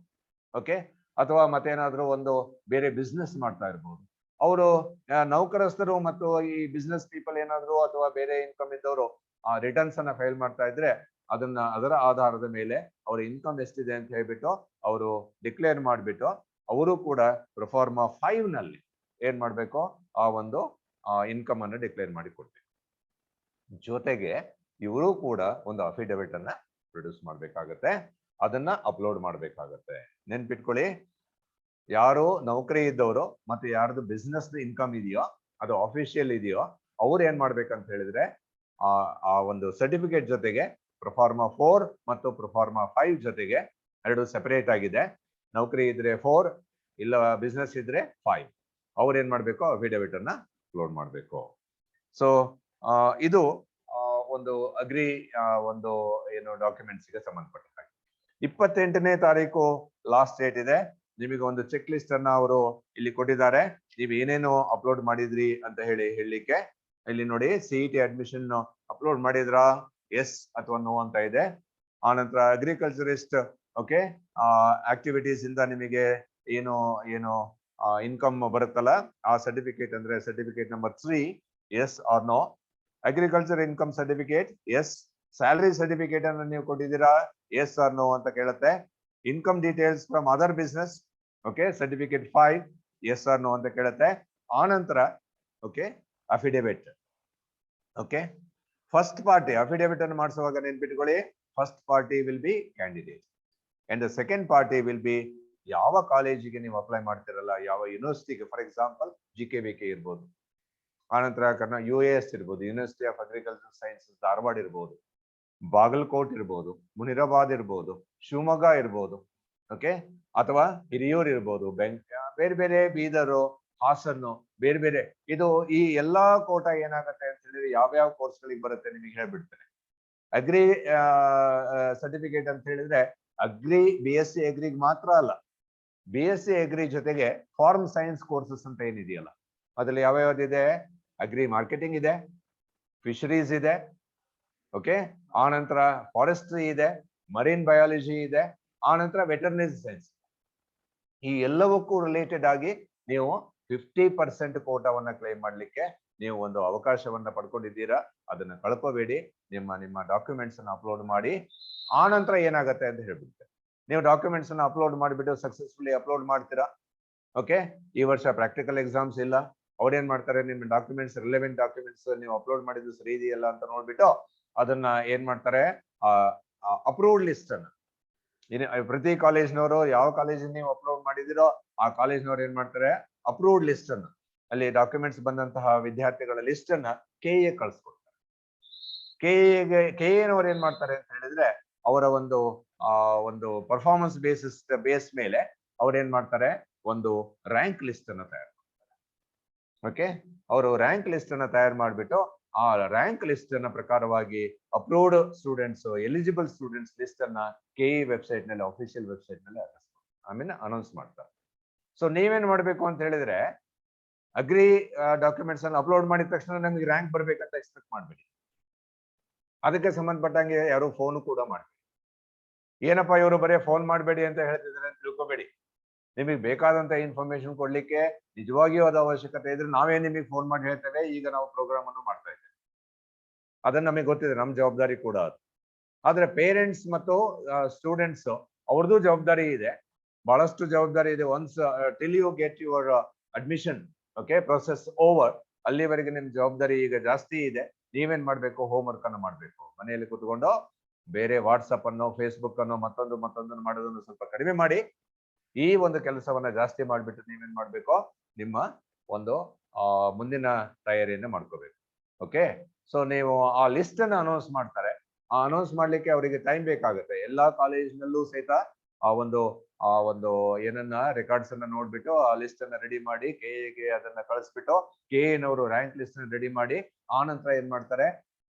ಓಕೆ, ಅಥವಾ ಮತ್ತೇನಾದ್ರೂ ಒಂದು ಬೇರೆ ಬಿಸ್ನೆಸ್ ಮಾಡ್ತಾ ಇರ್ಬೋದು ಅವರು. ನೌಕರಸ್ಥರು ಮತ್ತು ಈ ಬಿಸ್ನೆಸ್ ಪೀಪಲ್ ಏನಾದ್ರು ಅಥವಾ ಬೇರೆ ಇನ್ಕಮ್ ಇದ್ದವರು ರಿಟರ್ನ್ಸ್ ಅನ್ನ ಫೈಲ್ ಮಾಡ್ತಾ ಇದ್ರೆ ಅದರ ಆಧಾರದ ಮೇಲೆ ಅವ್ರ ಇನ್ಕಮ್ ಎಷ್ಟಿದೆ ಅಂತ ಹೇಳ್ಬಿಟ್ಟು ಅವರು ಡಿಕ್ಲೇರ್ ಮಾಡ್ಬಿಟ್ಟು ಅವರು ಕೂಡ ಪ್ರೊಫಾರ್ಮಾ 5 ನಲ್ಲಿ ಏನ್ ಮಾಡ್ಬೇಕು, ಆ ಒಂದು ಇನ್ಕಮ್ ಅನ್ನು ಡಿಕ್ಲೇರ್ ಮಾಡಿ ಕೊಡ್ಬೇಕು. ಜೊತೆಗೆ ಇವರು ಕೂಡ ಒಂದು ಅಫಿಡೇವಿಟ್ ಅನ್ನ ಪ್ರೊಡ್ಯೂಸ್ ಮಾಡ್ಬೇಕಾಗತ್ತೆ, ಅದನ್ನ ಅಪ್ಲೋಡ್ ಮಾಡ್ಬೇಕಾಗತ್ತೆ. ನೆನ್ಪಿಟ್ಕೊಳ್ಳಿ, ಯಾರು ನೌಕರಿ ಇದ್ದವರು ಮತ್ತೆ ಯಾರ್ದು ಬಿಸ್ನೆಸ್ ಇನ್ಕಮ್ ಇದೆಯೋ, ಅದು ಅಫಿಷಿಯಲ್ ಇದೆಯೋ, ಅವ್ರು ಏನ್ ಮಾಡ್ಬೇಕಂತ ಹೇಳಿದ್ರೆ ಆ ಒಂದು ಸರ್ಟಿಫಿಕೇಟ್ ಜೊತೆಗೆ ಪ್ರೊಫಾರ್ಮಾ 4 ಮತ್ತು ಪ್ರೊಫಾರ್ಮಾ 5 ಜೊತೆಗೆ 2 ಸೆಪರೇಟ್ ಆಗಿದೆ. ನೌಕರಿ ಇದ್ರೆ 4, ಇಲ್ಲ ಬಿಸ್ನೆಸ್ ಇದ್ರೆ 5. ಅವ್ರು ಏನ್ ಮಾಡ್ಬೇಕು, ಅಫಿಡೇವಿಟ್ ಅನ್ನ ಅಪ್ಲೋಡ್ ಮಾಡ್ಬೇಕು. ಸೊ ಇದು ಒಂದು ಅಗ್ರಿ ಒಂದು ಏನು ಡಾಕ್ಯುಮೆಂಟ್ಸ್ ಗೆ ಸಂಬಂಧಪಟ್ಟ ಹಾಗೆ 28ನೇ ತಾರೀಕು ಲಾಸ್ಟ್ ಡೇಟ್ ಇದೆ. ನಿಮಗೆ ಒಂದು ಚೆಕ್ ಲಿಸ್ಟ್ ಅನ್ನ ಅವರು ಇಲ್ಲಿ ಕೊಟ್ಟಿದ್ದಾರೆ, ನೀವು ಏನೇನು ಅಪ್ಲೋಡ್ ಮಾಡಿದ್ರಿ ಅಂತ ಹೇಳಲಿಕ್ಕೆ. ಇಲ್ಲಿ ನೋಡಿ, CET ಅಡ್ಮಿಷನ್ ಅಪ್ಲೋಡ್ ಮಾಡಿದ್ರಾ, ಎಸ್ ಅಥವಾ ನೋ ಅಂತ ಇದೆ. ಆನಂತರ ಅಗ್ರಿಕಲ್ಚರಿಸ್ಟ್ ಓಕೆ ಆಕ್ಟಿವಿಟೀಸ್ ಇಂದ ನಿಮಗೆ ಏನು ಇನ್ಕಮ್ ಬರುತ್ತಲ್ಲ, ಆ ಸರ್ಟಿಫಿಕೇಟ್ ಅಂದ್ರೆ certificate number 3, yes or no. Agriculture income certificate, yes. Salary certificate ಅನ್ನು ನೀವು ಕೊಟ್ಟಿದ್ದೀರಾ, ಎಸ್ ಆರ್ ನೋ ಅಂತ ಕೇಳುತ್ತೆ. Income details from other business, okay, certificate 5, yes or no ಅಂತ ಕೇಳುತ್ತೆ. ಆನಂತರ okay affidavit. Okay, first party affidavit ಅನ್ನು ಮಾಡಿಸುವಾಗ ನೆನ್ಪಿಟ್ಕೊಳ್ಳಿ, first party will be candidate and the second party will be ಯಾವ ಕಾಲೇಜಿಗೆ ನೀವು ಅಪ್ಲೈ ಮಾಡ್ತಿರಲ್ಲ, ಯಾವ ಯೂನಿವರ್ಸಿಟಿಗೆ. ಫಾರ್ ಎಕ್ಸಾಂಪಲ್ GKVK ಇರ್ಬೋದು, ಆನಂತರ UAS ಇರ್ಬೋದು, university of agriculture sciences Dharwad ಇರ್ಬೋದು, ಬಾಗಲಕೋಟ್ ಇರ್ಬೋದು, ಮುನಿರಾಬಾದ್ ಇರ್ಬೋದು, ಶಿವಮೊಗ್ಗ ಇರ್ಬೋದು, ಓಕೆ, ಅಥವಾ ಹಿರಿಯೂರ್ ಇರ್ಬೋದು, ಬೇರೆ ಬೇರೆ ಬೀದರು, ಹಾಸನ್ನು, ಬೇರೆ ಬೇರೆ. ಇದು ಈ ಎಲ್ಲಾ ಕೋಟಾ ಏನಾಗುತ್ತೆ ಅಂತ ಹೇಳಿದ್ರೆ ಯಾವ್ಯಾವ ಕೋರ್ಸ್ಗಳಿಗೆ ಬರುತ್ತೆ ನಿಮಗೆ ಹೇಳ್ಬಿಡ್ತೇನೆ. ಅಗ್ರಿ ಸರ್ಟಿಫಿಕೇಟ್ ಅಂತ ಹೇಳಿದ್ರೆ ಅಗ್ರಿ BSc ಅಗ್ರಿಗೆ ಮಾತ್ರ ಅಲ್ಲ, BSc ಅಗ್ರಿ ಜೊತೆಗೆ ಫಾರ್ಮ್ ಸೈನ್ಸ್ ಕೋರ್ಸಸ್ ಅಂತ ಏನಿದೆಯಲ್ಲ, ಅದ್ರಲ್ಲಿ ಯಾವ್ಯಾವ್ದಿದೆ, ಅಗ್ರಿ ಮಾರ್ಕೆಟಿಂಗ್ ಇದೆ, ಫಿಶರೀಸ್ ಇದೆ, ಓಕೆ, ಆನಂತರ ಫಾರೆಸ್ಟ್ರಿ ಇದೆ, ಮರೀನ್ ಬಯಾಲಜಿ ಇದೆ, ಆನಂತರ ವೆಟರ್ನರಿ ಸೈನ್ಸ್. ಈ ಎಲ್ಲವಕ್ಕೂ ರಿಲೇಟೆಡ್ ಆಗಿ ನೀವು 50% ಕೋಟಾವನ್ನ ಕ್ಲೈಮ್ ಮಾಡ್ಲಿಕ್ಕೆ ನೀವು ಒಂದು ಅವಕಾಶವನ್ನ ಪಡ್ಕೊಂಡಿದ್ದೀರಾ. ಅದನ್ನ ಕಳ್ಕೋಬೇಡಿ. ನಿಮ್ಮ ಡಾಕ್ಯುಮೆಂಟ್ಸ್ ಅನ್ನ ಅಪ್ಲೋಡ್ ಮಾಡಿ. ಆನಂತರ ಏನಾಗುತ್ತೆ ಅಂತ ಹೇಳ್ಬಿಡ್ತೇನೆ. ನೀವು ಡಾಕ್ಯುಮೆಂಟ್ಸ್ ಅನ್ನ ಅಪ್ಲೋಡ್ ಮಾಡಿಬಿಟ್ಟು ಸಕ್ಸಸ್ಫುಲಿ ಅಪ್ಲೋಡ್ ಮಾಡ್ತೀರಾ. ಓಕೆ, ಈ ವರ್ಷ ಪ್ರಾಕ್ಟಿಕಲ್ ಎಕ್ಸಾಮ್ಸ್ ಇಲ್ಲ. ಅವ್ರೇನ್ ಮಾಡ್ತಾರೆ, ನಿಮ್ಮ ಡಾಕ್ಯುಮೆಂಟ್ಸ್ ರಿಲೆವೆಂಟ್ ಡಾಕ್ಯುಮೆಂಟ್ಸ್ ನೀವು ಅಪ್ಲೋಡ್ ಮಾಡಿದ್ದು ಸರಿ ಇದೆಯಲ್ಲ ಅಂತ ನೋಡ್ಬಿಟ್ಟು ಅದನ್ನ ಏನ್ ಮಾಡ್ತಾರೆ, ಅಪ್ರೂವ್ಡ್ ಲಿಸ್ಟ್ ಅನ್ನ ಪ್ರತಿ ಕಾಲೇಜ್ನವರು ಯಾವ ಕಾಲೇಜಿನ ನೀವು ಅಪ್ಲೋಡ್ ಮಾಡಿದಿರೋ ಆ ಕಾಲೇಜ್ನವ್ರು ಏನ್ ಮಾಡ್ತಾರೆ, ಅಪ್ರೂವ್ಡ್ ಲಿಸ್ಟ್ ಅನ್ನ, ಅಲ್ಲಿ ಡಾಕ್ಯುಮೆಂಟ್ಸ್ ಬಂದಂತಹ ವಿದ್ಯಾರ್ಥಿಗಳ ಲಿಸ್ಟ್ ಅನ್ನ KA ಕಳಿಸ್ಕೊಡ್ತಾರೆ. KA ಏನ್ ಮಾಡ್ತಾರೆ ಅಂತ ಹೇಳಿದ್ರೆ ಅವರ ಒಂದು ಪರ್ಫಾರ್ಮೆನ್ಸ್ ಬೇಸ್ ಮೇಲೆ ಅವ್ರೇನ್ ಮಾಡ್ತಾರೆ, ಒಂದು ರ್ಯಾಂಕ್ ಲಿಸ್ಟ್ ಅನ್ನ ತಯಾರು ಮಾಡ್ತಾರೆ. ಓಕೆ, ಅವರು ರ್ಯಾಂಕ್ ಲಿಸ್ಟ್ ಅನ್ನ ತಯಾರು ಮಾಡಿಬಿಟ್ಟು ಆ ರ್ಯಾಂಕ್ ಲಿಸ್ಟ್ ಅನ್ನ ಪ್ರಕಾರವಾಗಿ approved students, eligible students list ಅನ್ನ ಕೆಇ ವೆಬ್ಸೈಟ್ ನಲ್ಲಿ, ಅಫಿಷಿಯಲ್ ವೆಬ್ಸೈಟ್ ನಲ್ಲಿ ಆಮೇಲೆ ಅನೌನ್ಸ್ ಮಾಡ್ತಾರೆ. ಸೊ ನೀವೇನ್ ಮಾಡ್ಬೇಕು ಅಂತ ಹೇಳಿದ್ರೆ, ಅಗ್ರಿ ಡಾಕ್ಯುಮೆಂಟ್ಸ್ ಅನ್ನು ಅಪ್ಲೋಡ್ ಮಾಡಿದ ತಕ್ಷಣ ನಮಗೆ ರ್ಯಾಂಕ್ ಬರ್ಬೇಕಂತ ಎಕ್ಸ್ಪೆಕ್ಟ್ ಮಾಡ್ಬೇಡಿ. ಅದಕ್ಕೆ ಸಂಬಂಧಪಟ್ಟಂಗೆ ಯಾರು ಫೋನ್ ಕೂಡ ಮಾಡಬೇಡಿ. ಏನಪ್ಪಾ ಇವರು ಬರೀ ಫೋನ್ ಮಾಡಬೇಡಿ ಅಂತ ಹೇಳ್ತಿದ್ದಾರೆ ಅಂತ ತಿಳ್ಕೊಬೇಡಿ. ನಿಮಗೆ ಬೇಕಾದಂತ ಇನ್ಫಾರ್ಮೇಶನ್ ಕೊಡ್ಲಿಕ್ಕೆ ನಿಜವಾಗಿಯೂ ಅದು ಅವಶ್ಯಕತೆ ಇದ್ರೆ ನಾವೇ ನಿಮಗೆ ಫೋನ್ ಮಾಡಿ ಹೇಳ್ತೇವೆ. ಈಗ ನಾವು ಪ್ರೋಗ್ರಾಮ್ ಅನ್ನು ಮಾಡ್ತಾ ಇದ್ದೇವೆ, ಅದನ್ನ ನಮಗೆ ಗೊತ್ತಿದೆ, ನಮ್ಮ ಜವಾಬ್ದಾರಿ ಕೂಡ ಅದು. ಆದ್ರೆ ಪೇರೆಂಟ್ಸ್ ಮತ್ತು ಸ್ಟೂಡೆಂಟ್ಸ್ ಅವ್ರದ್ದು ಜವಾಬ್ದಾರಿ ಇದೆ, ಬಹಳಷ್ಟು ಜವಾಬ್ದಾರಿ ಇದೆ. Once till you get your admission, okay, process over, ಅಲ್ಲಿವರೆಗೆ ನಿಮ್ ಜವಾಬ್ದಾರಿ ಈಗ ಜಾಸ್ತಿ ಇದೆ. ನೀವೇನ್ ಮಾಡ್ಬೇಕು, ಹೋಮ್ ವರ್ಕ್ ಅನ್ನು ಮಾಡ್ಬೇಕು. ಮನೆಯಲ್ಲಿ ಕೂತ್ಕೊಂಡು ಬೇರೆ ವಾಟ್ಸಪ್ ಅನ್ನು, ಫೇಸ್ಬುಕ್ ಅನ್ನು, ಮತ್ತೊಂದನ್ನು ಮಾಡೋದನ್ನು ಸ್ವಲ್ಪ ಕಡಿಮೆ ಮಾಡಿ, ಈ ಒಂದು ಕೆಲಸವನ್ನ ಜಾಸ್ತಿ ಮಾಡ್ಬಿಟ್ಟು ನೀವೇನ್ ಮಾಡ್ಬೇಕು, ನಿಮ್ಮ ಒಂದು ಮುಂದಿನ ತಯಾರಿಯನ್ನ ಮಾಡ್ಕೋಬೇಕು. ಓಕೆ, ಸೊ ನೀವು ಆ ಲಿಸ್ಟ್ ಅನ್ನ ಅನೌನ್ಸ್ ಮಾಡ್ತಾರೆ. ಆ ಅನೌನ್ಸ್ ಮಾಡ್ಲಿಕ್ಕೆ ಅವರಿಗೆ ಟೈಮ್ ಬೇಕಾಗುತ್ತೆ. ಎಲ್ಲಾ ಕಾಲೇಜಿನಲ್ಲೂ ಸಹಿತ ಆ ಒಂದು ಏನನ್ನ ರೆಕಾರ್ಡ್ಸ್ ಅನ್ನ ನೋಡ್ಬಿಟ್ಟು ಆ ಲಿಸ್ಟ್ ಅನ್ನ ರೆಡಿ ಮಾಡಿ ಕೆಎಗೆ ಅದನ್ನ ಕಳಿಸ್ಬಿಟ್ಟು ಕೆಎನವರು ರ್ಯಾಂಕ್ ಲಿಸ್ಟ್ ಅನ್ನ ರೆಡಿ ಮಾಡಿ ಆ ನಂತರ ಏನ್ ಮಾಡ್ತಾರೆ,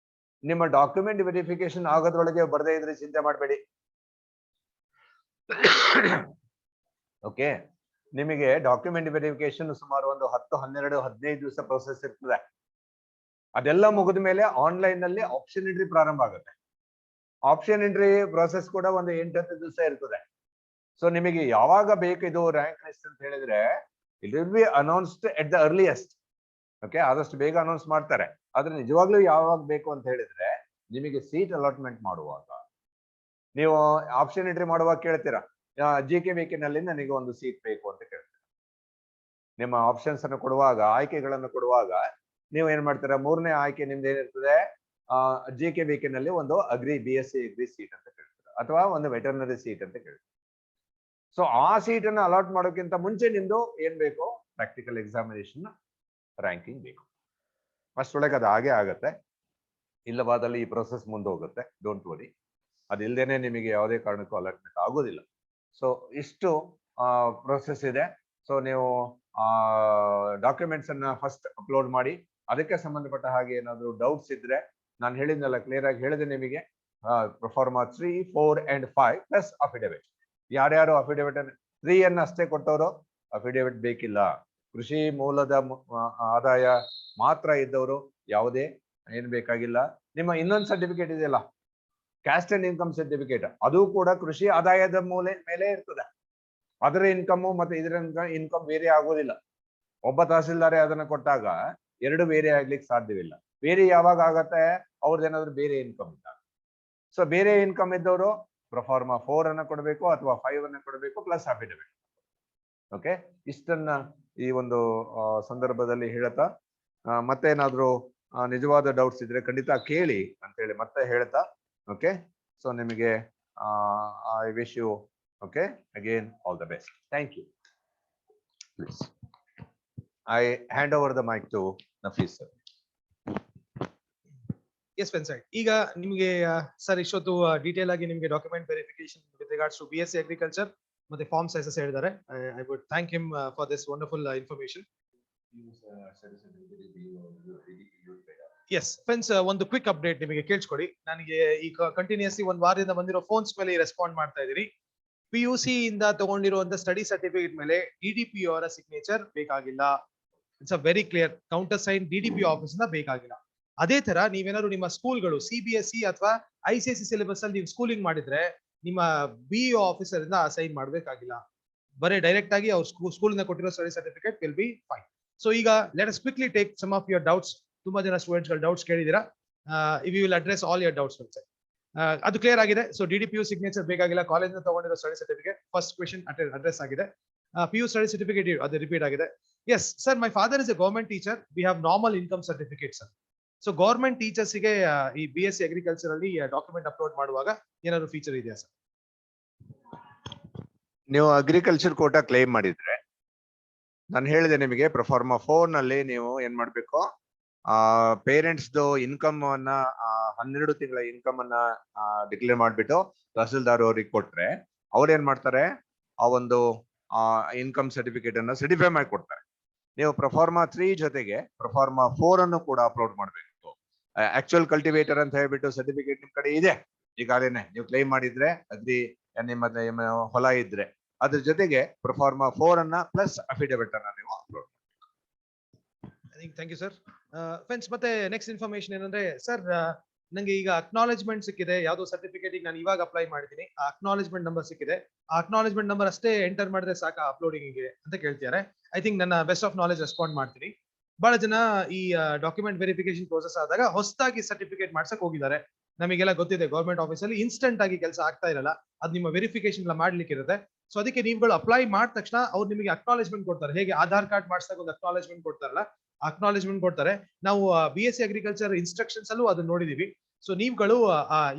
ನಿಮ್ಮ ಡಾಕ್ಯುಮೆಂಟ್ ವೆರಿಫಿಕೇಶನ್ ಆಗೋದ್ರೊಳಗೆ ಬರದೇ ಇದ್ರೆ ಚಿಂತೆ ಮಾಡಬೇಡಿ. ಓಕೆ, ನಿಮಗೆ ಡಾಕ್ಯುಮೆಂಟ್ ವೆರಿಫಿಕೇಶನ್ ಸುಮಾರು ಒಂದು 10, 12, 15 ದಿವಸ ಪ್ರೊಸೆಸ್ ಇರ್ತದೆ. ಅದೆಲ್ಲ ಮುಗಿದ ಮೇಲೆ ಆನ್ಲೈನ್ ನಲ್ಲಿ ಆಪ್ಷನ್ ಎಂಟ್ರಿ ಪ್ರಾರಂಭ ಆಗುತ್ತೆ. ಆಪ್ಷನ್ ಎಂಟ್ರಿ ಪ್ರೊಸೆಸ್ ಕೂಡ ಒಂದು 8-10 ದಿವಸ ಇರ್ತದೆ. ಸೊ ನಿಮಗೆ ಯಾವಾಗ ಬೇಕು ಇದು ರ್ಯಾಂಕ್ ಲಿಸ್ಟ್ ಅಂತ ಹೇಳಿದ್ರೆ, it will be announced at the earliest. Okay, ಆದಷ್ಟು ಬೇಗ ಅನೌನ್ಸ್ ಮಾಡ್ತಾರೆ. ಆದ್ರೆ ನಿಜವಾಗ್ಲೂ ಯಾವಾಗ ಬೇಕು ಅಂತ ಹೇಳಿದ್ರೆ, ನಿಮಗೆ ಸೀಟ್ ಅಲಾಟ್ಮೆಂಟ್ ಮಾಡುವಾಗ, ನೀವು ಆಪ್ಷನ್ ಎಂಟ್ರಿ ಮಾಡುವಾಗ ಕೇಳ್ತೀರಾ, GK ನಲ್ಲಿ ನನಗೆ ಒಂದು ಸೀಟ್ ಬೇಕು ಅಂತ ಕೇಳ್ತೀರಾ. ನಿಮ್ಮ ಆಪ್ಷನ್ಸ್ ಅನ್ನು ಕೊಡುವಾಗ, ಆಯ್ಕೆಗಳನ್ನು ಕೊಡುವಾಗ ನೀವು ಏನ್ ಮಾಡ್ತೀರಾ, ಮೂರನೇ ಆಯ್ಕೆ ನಿಮ್ದು ಏನಿರ್ತದೆ, GK ನಲ್ಲಿ ಒಂದು BSc ಅಗ್ರಿ ಸೀಟ್ ಅಂತ ಕೇಳ್ತೀರಾ, ಅಥವಾ ಒಂದು ವೆಟರ್ನರಿ ಸೀಟ್ ಅಂತ ಕೇಳ್ತೀರಾ. ಸೊ ಆ ಸೀಟ್ ಅನ್ನು ಅಲಾಟ್ ಮಾಡೋಕ್ಕಿಂತ ಮುಂಚೆ ನಿಮ್ದು ಏನ್ ಬೇಕು, ಪ್ರಾಕ್ಟಿಕಲ್ ಎಕ್ಸಾಮಿನೇಷನ್ ರ್ಯಾಂಕಿಂಗ್ ಬೇಕು. ಅಷ್ಟೊಳಗೆ ಅದು ಹಾಗೆ ಆಗತ್ತೆ. ಇಲ್ಲವಾದಲ್ಲಿ ಈ ಪ್ರೊಸೆಸ್ ಮುಂದೆ ಹೋಗುತ್ತೆ. ಡೋಂಟ್ ವರಿ, ಅದಿಲ್ದೇನೆ ನಿಮಗೆ ಯಾವುದೇ ಕಾರಣಕ್ಕೂ ಅಲಾಟ್ಮೆಂಟ್ ಆಗೋದಿಲ್ಲ. ಸೊ ಇಷ್ಟು ಪ್ರೊಸೆಸ್ ಇದೆ. ಸೊ ನೀವು ಡಾಕ್ಯುಮೆಂಟ್ಸ್ ಅನ್ನ ಫಸ್ಟ್ ಅಪ್ಲೋಡ್ ಮಾಡಿ. ಅದಕ್ಕೆ ಸಂಬಂಧಪಟ್ಟ ಹಾಗೆ ಏನಾದ್ರು ಡೌಟ್ಸ್ ಇದ್ರೆ, ನಾನು ಹೇಳಿದ್ನಲ್ಲ, ಕ್ಲಿಯರ್ ಆಗಿ ಹೇಳಿದೆ ನಿಮಗೆ. Proforma 3, 4 and 5 plus affidavit. ಯಾರ್ಯಾರು ಅಫಿಡವಿಟ್ 3 ಅನ್ನ ಅಷ್ಟೇ ಕೊಟ್ಟವರು ಅಫಿಡವಿಟ್ ಬೇಕಿಲ್ಲ. ಕೃಷಿ ಮೂಲದ ಆದಾಯ ಮಾತ್ರ ಇದ್ದವರು ಯಾವುದೇ ಏನ್ ಬೇಕಾಗಿಲ್ಲ. ನಿಮ್ಮ ಇನ್ನೊಂದು ಸರ್ಟಿಫಿಕೇಟ್ ಇದೆಯಲ್ಲ, ಕ್ಯಾಸ್ಟ್ ಅಂಡ್ ಇನ್ಕಮ್ ಸರ್ಟಿಫಿಕೇಟ್, ಅದು ಕೂಡ ಕೃಷಿ ಆದಾಯದ ಮೇಲೆ ಇರ್ತದೆ. ಅದರ ಇನ್ಕಮ್ ಮತ್ತೆ ಇದರ ಇನ್ಕಮ್ ಬೇರೆ ಆಗೋದಿಲ್ಲ. ಒಬ್ಬ ತಹಸೀಲ್ದಾರೆ ಅದನ್ನ ಕೊಟ್ಟಾಗ ಎರಡು ಬೇರೆ ಆಗ್ಲಿಕ್ಕೆ ಸಾಧ್ಯವಿಲ್ಲ. ಬೇರೆ ಯಾವಾಗ ಆಗತ್ತೆ, ಅವ್ರದ್ದೇನಾದ್ರು ಬೇರೆ ಇನ್ಕಮ್ ಇದ್ದಾಗ. ಸೊ ಬೇರೆ ಇನ್ಕಮ್ ಇದ್ದವರು ಪ್ರೊಫಾರ್ಮಾ 4 ಅನ್ನ ಕೊಡಬೇಕು ಅಥವಾ 5 ಅನ್ನ ಕೊಡಬೇಕು ಪ್ಲಸ್ ಅಫಿಡವಿಟ್. ಓಕೆ, ಇಷ್ಟನ್ನ ಈ ಒಂದು ಸಂದರ್ಭದಲ್ಲಿ ಹೇಳ್ತಾ, ಮತ್ತೇನಾದ್ರೂ ನಿಜವಾದ ಡೌಟ್ಸ್ ಇದ್ರೆ ಖಂಡಿತ ಕೇಳಿ ಅಂತ ಹೇಳಿ ಮತ್ತೆ ಹೇಳ್ತಾ, ಓಕೆ, ಸೊ ನಿಮಗೆ I wish you okay again all the best. Thank you. Please, I hand over the mic to Nafis sir. Yes, Vincent. ಈಗ ನಿಮಗೆ ಸರ್ ಇಷ್ಟೊತ್ತು ಡೀಟೇಲ್ ಆಗಿ ನಿಮಗೆ document verification with regards to BSc agriculture ಮತ್ತೆ farm ಸೈಜಸ್ ಹೇಳಿದ್ದಾರೆ. I would thank him for this wonderful information. Yes friends, ಒಂದು quick update ನಿಮಗೆ ಕೇಳಿಸ್ಕೊಡಿ. ನನಗೆ ಈಗ ಕಂಟಿನ್ಯೂಸ್ಲಿ ಒಂದು ವಾರದಿಂದ ಬಂದಿರೋ ಫೋನ್ಸ್ ಮೇಲೆ ರೆಸ್ಪಾಂಡ್ ಮಾಡ್ತಾ ಇದ್ದೀರಿ. PUC ಇಂದ ತಗೊಂಡಿರುವಂತ ಸ್ಟಡಿ ಸರ್ಟಿಫಿಕೇಟ್ ಮೇಲೆ DDPO ಅವರ ಸಿಗ್ನೇಚರ್ ಬೇಕಾಗಿಲ್ಲ. It's a very clear. Counter sign DDPO office ಇಂದ ಬೇಕಾಗಿಲ್ಲ. ಅದೇ ತರ ನೀವೇನಾದ್ರು ನಿಮ್ಮ ಸ್ಕೂಲ್ಗಳು CBSE ಅಥವಾ ICSE ಸಿಲೆಬಸ್ ಅಲ್ಲಿ ನೀವು ಸ್ಕೂಲಿಂಗ್ ಮಾಡಿದ್ರೆ ನಿಮ್ಮ BEO ಆಫೀಸರ್ ಇಂದ ಸೈನ್ ಮಾಡಬೇಕಾಗಿಲ್ಲ. ಬರೀ ಡೈರೆಕ್ಟ್ ಆಗಿ ಅವ್ರ ಸ್ಕೂಲ್ ಇಂದ ಕೊಟ್ಟಿರೋ study certificate will be fine. So ಈಗ let us quickly take some of your doubts. ತುಂಬಾ ಜನ ಸ್ಟೂಡೆಂಟ್ಸ್ ಗಳು ಡೌಟ್ಸ್ ಕೇಳಿದೀರಾ. We will address all your doubts. ಅದು ಕ್ಲಿಯರ್ ಆಗಿದೆ. ಸೊ DDPO ಸಿಗ್ನೇಚರ್ ಬೇಕಾಗಿಲ್ಲ. ಕಾಲೇಜ್ ತಗೊಂಡಿರೋ study certificate first question address ಆಗಿದೆ. PU ಸ್ಟಡಿ ಸರ್ಟಿಫಿಕೇಟ್ ಅದು ರಿಪೀಟ್ ಆಗಿದೆ. Yes sir, my father is a government teacher. We have normal income certificate sir. So government teachers ಗೆ ಈ BSc agriculture ಅಲ್ಲಿ document upload ಮಾಡುವಾಗ ಏನಾದ್ರು feature ಇದೆಯಾ sir? ನೀವು ಅಗ್ರಿಕಲ್ಚರ್ ಕೋಟಾ ಕ್ಲೈಮ್ ಮಾಡಿದ್ರೆ, ನಾನು ಹೇಳಿದೆ ನಿಮಗೆ ಪ್ರೊಫಾರ್ಮಾ 4 ನಲ್ಲಿ ನೀವು ಏನ್ ಮಾಡ್ಬೇಕು, ಪೇರೆಂಟ್ಸ್ ಇನ್ಕಮ್ ಅನ್ನ 12 ತಿಂಗಳ ಇನ್ಕಮ್ ಅನ್ನ ಡಿಕ್ಲೇರ್ ಮಾಡ್ಬಿಟ್ಟು ತಹಸೀಲ್ದಾರ್ ಅವ್ರಿಗೆ ಕೊಟ್ರೆ ಅವ್ರು ಏನ್ ಮಾಡ್ತಾರೆ, ಆ ಒಂದು ಇನ್ಕಮ್ ಸರ್ಟಿಫಿಕೇಟ್ ಅನ್ನ ಸರ್ಟಿಫೈ ಮಾಡಿ ಕೊಡ್ತಾರೆ. ನೀವು ಪ್ರೊಫಾರ್ಮಾ 3 ಜೊತೆಗೆ ಪ್ರೊಫಾರ್ಮಾ 4 ಅನ್ನು ಕೂಡ ಅಪ್ಲೋಡ್ ಮಾಡಬೇಕು. ಆಕ್ಚುಯಲ್ ಕಲ್ಟಿವೇಟರ್ ಅಂತ ಹೇಳ್ಬಿಟ್ಟು ಸರ್ಟಿಫಿಕೇಟ್ ನಿಮ್ ಕಡೆ ಇದೆ ಈಗಾಗಲೇ, ನೀವು ಕ್ಲೈಮ್ ಮಾಡಿದ್ರೆ ಅಗ್ರಿ ನಿಮ್ಮ ಹೊಲ ಇದ್ರೆ ಅದ್ರ ಜೊತೆಗೆ ಪ್ರೊಫಾರ್ಮಾ 4 ಅನ್ನ ಪ್ಲಸ್ ಅಫಿಡವಿಟ್ ಅನ್ನ ನೀವು upload. Thank you sir. Friends, ಮತ್ತೆ ನೆಕ್ಸ್ಟ್ ಇನ್ಫಾರ್ಮೇಶನ್ ಏನಂದ್ರೆ ಸರ್, ನಂಗೆ ಈಗ ಅಕ್ನಾಲೆಜ್ಮೆಂಟ್ ಸಿಕ್ಕಿದೆ, ಯಾವ್ದೋ ಸರ್ಟಿಫಿಕೇಟ್ ನಾನು ಇವಾಗ ಅಪ್ಲೈ ಮಾಡಿದ್ದೀನಿ, ಆ ಅಕ್ನಾಲೆಜ್ಮೆಂಟ್ ನಂಬರ್ ಸಿಕ್ಕಿದೆ, ಆ ಅಕ್ನಾಲೆಜ್ಮೆಂಟ್ ನಂಬರ್ ಅಷ್ಟೇ ಎಂಟರ್ ಮಾಡಿದ್ರೆ ಸಾಕಾ ಅಪ್ಲೋಡಿಂಗ್ ಅಂತ ಕೇಳ್ತಿದ್ದಾರೆ. ಐ ಥಿಂಕ್ ನನ್ನ ಬೆಸ್ಟ್ ಆಫ್ ನಾಲೆಜ್ ರೆಸ್ಪಾಂಡ್ ಮಾಡ್ತೀನಿ. ಬಹಳ ಜನ ಈ ಡಾಕ್ಯುಮೆಂಟ್ ವೆರಿಫಿಕೇಶನ್ ಪ್ರೋಸೆಸ್ ಆದಾಗ ಹೊಸದಾಗಿ ಸರ್ಟಿಫಿಕೇಟ್ ಮಾಡ್ಸಕ್ ಹೋಗಿದ್ದಾರೆ. ನಮಗೆಲ್ಲ ಗೊತ್ತಿದೆ ಗೌರ್ಮೆಂಟ್ ಆಫೀಸಲ್ಲಿ ಇನ್ಸ್ಟೆಂಟ್ ಆಗಿ ಕೆಲಸ ಆಗ್ತಾ ಇರಲ್ಲ, ಅದು ನಿಮ್ಮ ವೆರಿಫಿಕೇಶನ್ ಎಲ್ಲ ಮಾಡ್ಲಿಕ್ಕೆ ಇರುತ್ತೆ. ಸೊ ಅದಕ್ಕೆ ನೀವುಗಳು ಅಪ್ಲೈ ಮಾಡಿದ ತಕ್ಷಣ ಅವ್ರು ನಿಮಗೆ ಅಕ್ನಾಲೆಜ್ಮೆಂಟ್ ಕೊಡ್ತಾರೆ. ಹೇಗೆ ಆಧಾರ್ ಕಾರ್ಡ್ ಮಾಡಿಸಿದಾಗ ಒಂದು ಅಕ್ನಾಲೆಜ್ಮೆಂಟ್ ಕೊಡ್ತಾರಲ್ಲ, ಅಕ್ನಾಲೆಜ್ಮೆಂಟ್ ಕೊಡ್ತಾರೆ. ನಾವು BSc ಅಗ್ರಿಕಲ್ಚರ್ ಇನ್ಸ್ಟ್ರಕ್ಷನ್ಸ್ ಅಲ್ಲೂ ಅದನ್ನ ನೋಡಿದೀವಿ. ಸೊ ನೀವುಗಳು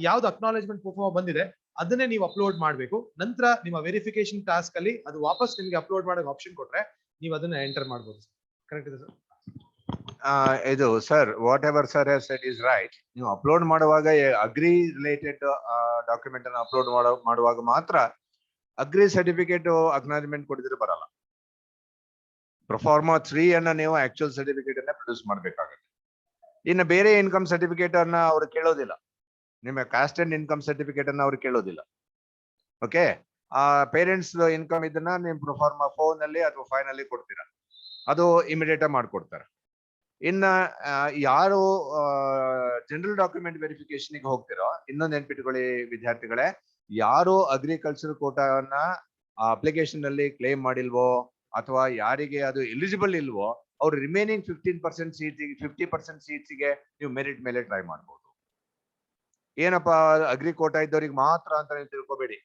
ಯಾವ್ದು ಅಕ್ನಾಲೆಜ್ಮೆಂಟ್ ಬಂದಿದೆ ಅದನ್ನೇ ನೀವು ಅಪ್ಲೋಡ್ ಮಾಡಬೇಕು. ನಂತರ ನಿಮ್ಮ ವೆರಿಫಿಕೇಶನ್ ಟಾಸ್ಕ್ ಅಲ್ಲಿ ಅದು ವಾಪಸ್ ನಿಮಗೆ ಅಪ್ಲೋಡ್ ಮಾಡೋ ಆಪ್ಷನ್ ಕೊಟ್ರೆ ನೀವು ಅದನ್ನ ಎಂಟರ್ ಮಾಡಬಹುದು. ಕರೆಕ್ಟ್ ಇದೆ ಸರ್? ಇದು sir, what ever sir has shed is right. ನೀವು ಅಪ್ಲೋಡ್ ಮಾಡುವಾಗ ಅಗ್ರಿ ರಿಲೇಟೆಡ್ ಡಾಕ್ಯುಮೆಂಟ್ ಅನ್ನು ಅಪ್ಲೋಡ್ ಮಾಡುವಾಗ ಮಾತ್ರ ಅಗ್ರಿ ಸರ್ಟಿಫಿಕೇಟ್ ಅಕ್ನಾಲೆಜ್ಮೆಂಟ್ ಕೊಡಿದ್ರೆ ಬರಲ್ಲ. ಪ್ರೊಫಾರ್ಮಾ 3 ಅನ್ನ ನೀವು ಆಕ್ಚುಯಲ್ ಸರ್ಟಿಫಿಕೇಟ್ ಅನ್ನ ಪ್ರೊಡ್ಯೂಸ್ ಮಾಡಬೇಕಾಗುತ್ತೆ. ಇನ್ನು ಬೇರೆ ಇನ್ಕಮ್ ಸರ್ಟಿಫಿಕೇಟ್ ಅನ್ನ ಅವ್ರು ಕೇಳೋದಿಲ್ಲ, ನಿಮ್ಮ ಕಾಸ್ಟ್ ಅಂಡ್ ಇನ್ಕಮ್ ಸರ್ಟಿಫಿಕೇಟ್ ಅನ್ನ ಅವ್ರು ಕೇಳೋದಿಲ್ಲ. ಓಕೆ, ಆ ಪೇರೆಂಟ್ಸ್ ಇನ್ಕಮ್ ಇದನ್ನ ನಿಮ್ ಪ್ರೊಫಾರ್ಮಾ 4 ನಲ್ಲಿ ಅಥವಾ 5 ನಲ್ಲಿ ಕೊಡ್ತೀರಾ, ಅದು ಇಮಿಡಿಯೇಟ್ ಆಗಿ ಮಾಡ್ಕೊಡ್ತಾರೆ. ಇನ್ನ ಯಾರು ಜನರಲ್ ಡಾಕ್ಯುಮೆಂಟ್ ವೆರಿಫಿಕೇಶನ್ ಗೆ ಹೋಗ್ತಿರೋ, ಇನ್ನೊಂದು ನೆನ್ಪಿಟ್ಕೊಳ್ಳಿ ವಿದ್ಯಾರ್ಥಿಗಳೇ, ಯಾರು ಅಗ್ರಿಕಲ್ಚರ್ ಕೋಟಾವನ್ನ ಅಪ್ಲಿಕೇಶನ್ ನಲ್ಲಿ ಕ್ಲೇಮ್ ಮಾಡಿಲ್ವೋ ಅಥವಾ ಯಾರಿಗೆ ಅದು ಎಲಿಜಿಬಲ್ ಇಲ್ವೋ ಅವ್ರು ರಿಮೈನಿಂಗ್ 15% ಸೀಟ್ಗೆ 50% ಸೀಟ್ಸ್ಗೆ ನೀವು ಮೆರಿಟ್ ಮೇಲೆ ಟ್ರೈ ಮಾಡ್ಬೋದು. ಏನಪ್ಪಾ ಅಗ್ರಿ ಕೋಟಾ ಇದ್ದವ್ರಿಗೆ ಮಾತ್ರ ಅಂತ ನೀವು ತಿಳ್ಕೊಬೇಡಿ.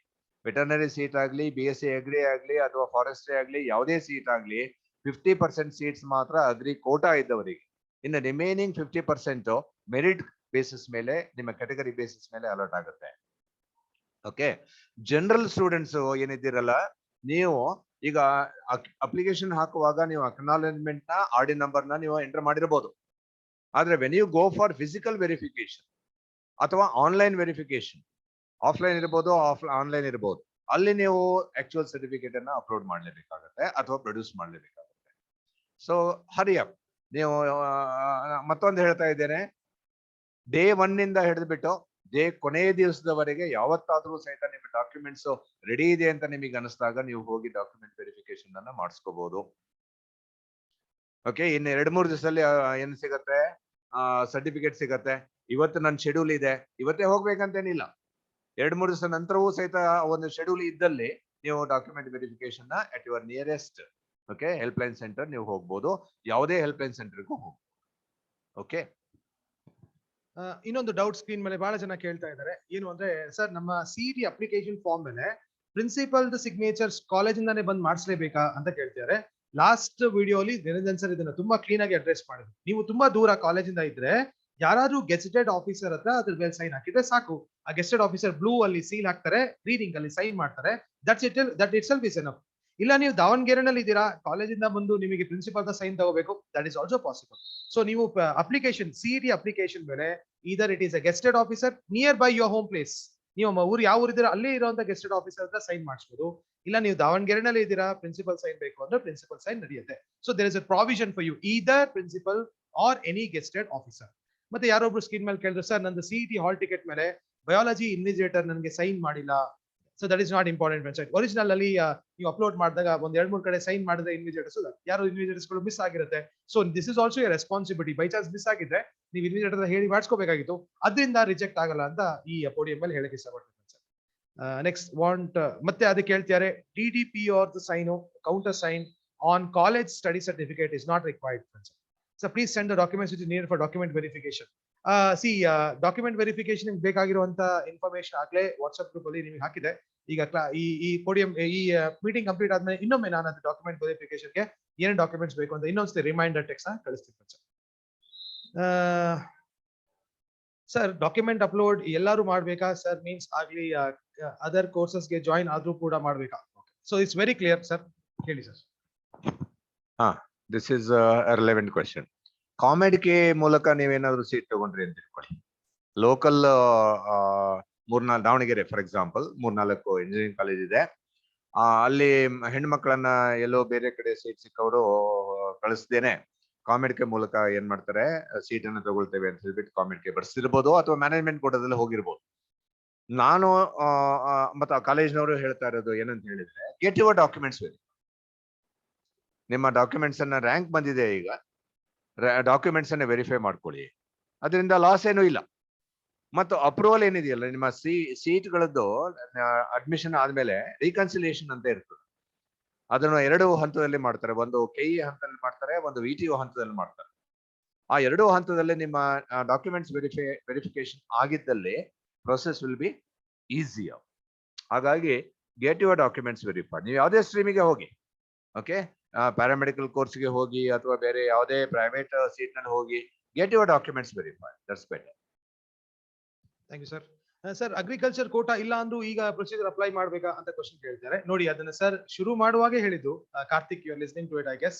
ವೆಟರ್ನರಿ ಸೀಟ್ ಆಗ್ಲಿ, BSc ಅಗ್ರಿ ಆಗ್ಲಿ ಅಥವಾ ಫಾರೆಸ್ಟ್ರಿ ಆಗ್ಲಿ, ಯಾವುದೇ ಸೀಟ್ ಆಗ್ಲಿ 50% ಸೀಟ್ಸ್ ಮಾತ್ರ ಅಗ್ರಿ ಕೋಟಾ ಇದ್ದವರಿಗೆ. ಇನ್ನು ರಿಮೈನಿಂಗ್ 50% ಮೆರಿಟ್ ಬೇಸಿಸ್ ಮೇಲೆ, ನಿಮ್ಮ ಕ್ಯಾಟಗರಿ ಬೇಸಿಸ್ ಮೇಲೆ ಅಲರ್ಟ್ ಆಗುತ್ತೆ. ಓಕೆ, ಜನರಲ್ ಸ್ಟೂಡೆಂಟ್ಸ್ ಏನಿದ್ದೀರಲ್ಲ, ನೀವು ಈಗ ಅಪ್ಲಿಕೇಶನ್ ಹಾಕುವಾಗ ನೀವು ಅಕ್ನಾಲೆಜ್ಮೆಂಟ್ ನ RD ನಂಬರ್ ನ ನೀವು ಎಂಟರ್ ಮಾಡಿರಬಹುದು. ಆದ್ರೆ when you go for physical verification ಅಥವಾ ಆನ್ಲೈನ್ ವೆರಿಫಿಕೇಶನ್, ಆಫ್ಲೈನ್ ಇರಬಹುದು ಆನ್ಲೈನ್ ಇರಬಹುದು, ಅಲ್ಲಿ ನೀವು ಆಕ್ಚುಯಲ್ ಸರ್ಟಿಫಿಕೇಟ್ ಅನ್ನ ಅಪ್ಲೋಡ್ ಮಾಡಲೇಬೇಕಾಗುತ್ತೆ ಅಥವಾ ಪ್ರೊಡ್ಯೂಸ್ ಮಾಡಲೇಬೇಕಾಗುತ್ತೆ. So hurry up. ನೀವು ಮತ್ತೊಂದು ಹೇಳ್ತಾ ಇದ್ದೇನೆ, ಡೇ 1 ಇಂದ ಹಿಡಿದ್ಬಿಟ್ಟು ಡೇ ಕೊನೆ ದಿವಸದವರೆಗೆ ಯಾವತ್ತಾದ್ರೂ ಸಹಿತ ನಿಮ್ಮ ಡಾಕ್ಯುಮೆಂಟ್ಸ್ ರೆಡಿ ಇದೆ ಅಂತ ನಿಮಗೆ ಅನಿಸಿದಾಗ ನೀವು ಹೋಗಿ ಡಾಕ್ಯುಮೆಂಟ್ ವೆರಿಫಿಕೇಶನ್ ಅನ್ನ ಮಾಡಿಸ್ಕೋಬಹುದು. ಓಕೆ, ಇನ್ನು 2-3 ದಿವಸದಲ್ಲಿ ಏನ್ ಸಿಗತ್ತೆ, ಸರ್ಟಿಫಿಕೇಟ್ ಸಿಗತ್ತೆ. ಇವತ್ತು ನನ್ನ ಶೆಡ್ಯೂಲ್ ಇದೆ, ಇವತ್ತೇ ಹೋಗ್ಬೇಕಂತೇನಿಲ್ಲ. 2-3 ದಿವಸ ನಂತರವೂ ಸಹಿತ ಒಂದು ಶೆಡ್ಯೂಲ್ ಇದ್ದಲ್ಲಿ ನೀವು ಡಾಕ್ಯುಮೆಂಟ್ ವೆರಿಫಿಕೇಶನ್ ನ at your nearest help line centre ನೀವು ಹೋಗ್ಬೋದು. ಯಾವುದೇ ಹೆಲ್ಪ್ ಲೈನ್ ಸೆಂಟರ್ಗೂ ಹೋಗ್ಬೋದು. ಓಕೆ, ಇನ್ನೊಂದು ಡೌಟ್ ಸ್ಕ್ರೀನ್ ಮೇಲೆ ಬಹಳ ಜನ ಕೇಳ್ತಾ ಇದ್ದಾರೆ. ಏನು ಅಂದ್ರೆ, ಸರ್ ನಮ್ಮ CET ಅಪ್ಲಿಕೇಶನ್ ಫಾರ್ಮ್ ಮೇಲೆ ಪ್ರಿನ್ಸಿಪಲ್ ಸಿಗ್ನೇಚರ್ಸ್ ಕಾಲೇಜಿಂದಾನೇ ಬಂದ್ ಮಾಡಿಸ್ಲೇಬೇಕಾ ಅಂತ ಕೇಳ್ತಿದ್ದಾರೆ. ಲಾಸ್ಟ್ ವಿಡಿಯೋಲಿ ನಿರಂಜನ್ ಸರ್ ಇದನ್ನ ತುಂಬಾ ಕ್ಲೀನ್ ಆಗಿ ಅಡ್ರೆಸ್ ಮಾಡಿದ್ರು. ನೀವು ತುಂಬಾ ದೂರ ಕಾಲೇಜಿಂದ ಇದ್ರೆ ಯಾರಾದ್ರೂ ಗೆಜೆಟೆಡ್ ಆಫೀಸರ್ ಹತ್ರ ಅದ್ರ ಮೇಲೆ ಸೈನ್ ಹಾಕಿದ್ರೆ ಸಾಕು. ಆ ಗೆಜೆಟೆಡ್ ಆಫೀಸರ್ ಬ್ಲೂ ಅಲ್ಲಿ ಸೀಲ್ ಹಾಕ್ತಾರೆ, ರೀಡಿಂಗ್ ಅಲ್ಲಿ ಸೈನ್ ಮಾಡ್ತಾರೆ. That it self is enough. ಇಲ್ಲ ನೀವು ದಾವಣಗೆರೆನಲ್ಲಿ ಇದ್ದೀರಾ, ಕಾಲೇಜಿಂದ ಬಂದು ನಿಮಗೆ ಪ್ರಿನ್ಸಿಪಲ್ ಸೈನ್ ತಗೋಬೇಕು, that is also possible. So ನೀವು ಅಪ್ಲಿಕೇಶನ್ CET ಅಪ್ಲಿಕೇಶನ್ ಮೇಲೆ either it is a ಗೆಸ್ಟೆಡ್ officer near by your home place, ನೀವು ಊರು ಯಾವ ಊರು ಇದ್ದೀರಾ ಅಲ್ಲಿ ಇರುವಂತ ಗೆಸ್ಟೆಡ್ ಆಫೀಸರ್ ಹತ್ರ ಸೈನ್ ಮಾಡಿಸಬಹುದು. ಇಲ್ಲ ನೀವು ದಾವಣಗೆರೆನಲ್ಲಿ ಇದ್ದೀರಾ, ಪ್ರಿನ್ಸಿಪಲ್ ಸೈನ್ ಬೇಕು ಅಂದ್ರೆ ಪ್ರಿನ್ಸಿಪಲ್ ಸೈನ್ ನಡೆಯುತ್ತೆ. So there is a provision for you, either principal or any gazetted officer. ಮತ್ತೆ ಯಾರೊಬ್ರು ಸ್ಕ್ರೀನ್ ಮೇಲೆ ಕೇಳಿದ್ರು, ಸರ್ ನಂದು CET ಹಾಲ್ ಟಿಕೆಟ್ ಮೇಲೆ ಬಯಾಲಜಿ ಇನ್ವಿಜಿಲೇಟರ್ ನನಗೆ ಸೈನ್ ಮಾಡಿಲ್ಲ. So that is not important website. Original ಅಲ್ಲಿ ನೀವು ಅಪ್ಲೋಡ್ ಮಾಡಿದಾಗ ಒಂದ್ 2-3 ಕಡೆ ಸೈನ್ ಮಾಡಿದ್ರೆ ಇನ್ವಿಜಿಲೇಟರ್ಸ್ ಯಾರು ಇನ್ವಿಜಿಲೇಟರ್ಸ್ ಗಳು ಮಿಸ್ ಆಗಿರುತ್ತೆ. So this is also A responsibility. By chance miss ಆಗಿದ್ರೆ ನೀವು ಇನ್ವಿಜಿಲೇಟರ್ ಹೇಳಿ ಮಾಡಿಸ್ಕೋಬೇಕಾಗಿತ್ತು, ಅದರಿಂದ ರಿಜೆಕ್ಟ್ ಆಗಲ್ಲ ಅಂತ ಈ ಪೋಡಿಯಂ ಮೇಲೆ ಹೇಳಕ್ಕೆ ಇಷ್ಟಪಡ್ತೀನಿ ಸರ್. ನೆಕ್ಸ್ಟ್ ಮತ್ತೆ ಅದಕ್ಕೆ ಹೇಳ್ತಿದ್ದಾರೆ, DDP or the sign counter sign on college study certificate is not required. So please send the documents which is needed for document verification. Document verification ಬೇಕಾಗಿರುವಂತ ಇನ್ಫಾರ್ಮೇಶನ್ ಆಗ್ಲೇ ವಾಟ್ಸ್ಆಪ್ ಗ್ರೂಪ್ ಅಲ್ಲಿ ನಿಮಗೆ ಹಾಕಿದೆ. ಈಗ ಈ ಪೋಡಿಯಂ ಈ ಮೀಟಿಂಗ್ ಕಂಪ್ಲೀಟ್ ಆದ್ಮೇಲೆ ಇನ್ನೊಮ್ಮೆ ನಾನು ಅದು ಡಾಕ್ಯುಮೆಂಟ್ ವೆರಿಫಿಕೇಶನ್ ಗೆ ಏನೇನು ಡಾಕ್ಯುಮೆಂಟ್ಸ್ ಬೇಕು ಅಂತ ಇನ್ನೊಂದ್ಸತಿ ರಿಮೈಂಡರ್ ಟೆಕ್ಸ್ಟ್ ಕಳಿಸ್ತೀನಿ ಸರ್. ಡಾಕ್ಯುಮೆಂಟ್ ಅಪ್ಲೋಡ್ ಎಲ್ಲರೂ ಮಾಡ್ಬೇಕಾ ಸರ್? ಮೀನ್ಸ್ ಆಗ್ಲಿ ಅದರ್ ಕೋರ್ಸಸ್ ಗೆ ಜಾಯಿನ್ ಆದ್ರೂ ಕೂಡ ಮಾಡ್ಬೇಕಾ? So it's very clear sir, ಹೇಳಿ sir. This is relevant question. COMEDK ಮೂಲಕ ನೀವೇನಾದ್ರು ಸೀಟ್ ತಗೊಂಡ್ರಿ ಅಂತ ತಿಳ್ಕೊಳ್ಳಿ. Local 3-4 Davangere for example 3-4 engineering college ಇದೆ. ಅಲ್ಲಿ ಹೆಣ್ಮಕ್ಳನ್ನ ಎಲ್ಲೋ ಬೇರೆ ಕಡೆ ಸೀಟ್ ಸಿಕ್ಕವರು ಕಳಿಸ್ದೇನೆ ಕಾಮೆಂಟ್ ಕೆ ಮೂಲಕ ಏನ್ ಮಾಡ್ತಾರೆ ಸೀಟ್ ಅನ್ನು ತಗೊಳ್ತೇವೆ ಅಂತ ಹೇಳ್ಬಿಟ್ಟು ಕಾಮೆಂಟ್ ಗೆ ಬರ್ಸಿರ್ಬೋದು ಅಥವಾ ಮ್ಯಾನೇಜ್ಮೆಂಟ್ ಕೋಟಾದಲ್ಲಿ ಹೋಗಿರ್ಬೋದು. ನಾನು ಮತ್ತೆ ಕಾಲೇಜ್ನವರು ಹೇಳ್ತಾ ಇರೋದು ಏನಂತ ಹೇಳಿದ್ರೆ ಗೆಟ್ ಯುವರ್ ಡಾಕ್ಯುಮೆಂಟ್ಸ್ ವೆರಿ. ನಿಮ್ಮ ಡಾಕ್ಯುಮೆಂಟ್ಸ್ ಅನ್ನ ರ್ಯಾಂಕ್ ಬಂದಿದೆ ಈಗ, ಡಾಕ್ಯುಮೆಂಟ್ಸ್ ಅನ್ನ ವೆರಿಫೈ ಮಾಡ್ಕೊಳ್ಳಿ, ಅದರಿಂದ ಲಾಸ್ ಏನೂ ಇಲ್ಲ. ಮತ್ತು ಅಪ್ರೂವಲ್ ಏನಿದೆಯಲ್ಲ ನಿಮ್ಮ ಸೀಟ್ಗಳದ್ದು ಅಡ್ಮಿಷನ್ ಆದ್ಮೇಲೆ ರೀಕನ್ಸಿಲಿಯೇಷನ್ ಅಂತ ಇರ್ತದೆ. ಅದನ್ನು 2 ಹಂತದಲ್ಲಿ ಮಾಡ್ತಾರೆ. ಒಂದು ಕೆಇ ಹಂತದಲ್ಲಿ ಮಾಡ್ತಾರೆ, ಒಂದು ವಿಟಿಒ ಹಂತದಲ್ಲಿ ಮಾಡ್ತಾರೆ. ಆ 2 ಹಂತದಲ್ಲಿ ನಿಮ್ಮ ಡಾಕ್ಯುಮೆಂಟ್ಸ್ ವೆರಿಫಿಕೇಶನ್ ಆಗಿದ್ದಲ್ಲಿ ಪ್ರೊಸೆಸ್ ವಿಲ್ ಬಿ ಈಸಿಯರ್. ಹಾಗಾಗಿ ಗೆಟ್ ಯುವರ್ ಡಾಕ್ಯುಮೆಂಟ್ಸ್ ವೆರಿಫೈಡ್. ನೀವು ಯಾವುದೇ ಸ್ಟ್ರೀಮಿಗೆ ಹೋಗಿ, ಓಕೆ, ಪ್ಯಾರಾಮೆಡಿಕಲ್ ಕೋರ್ಸ್ಗೆ ಹೋಗಿ ಅಥವಾ ಬೇರೆ ಯಾವುದೇ ಪ್ರೈವೇಟ್ ಸೀಟ್ ನಲ್ಲಿ ಹೋಗಿ, get your documents verified. That's better. Thank you sir. Sir agriculture quota ಇಲ್ಲ ಅಂದ್ರೂ ಈಗ ಪ್ರೊಸೀಜರ್ ಅಪ್ಲೈ ಮಾಡ್ಬೇಕಾ ಅಂತ ಕ್ವಶನ್ ಕೇಳ್ತಾರೆ. ನೋಡಿ, ಅದನ್ನ ಸರ್ ಶುರು ಮಾಡುವಾಗೆ ಹೇಳಿದ್ದು, Karthik you are listening to it I guess.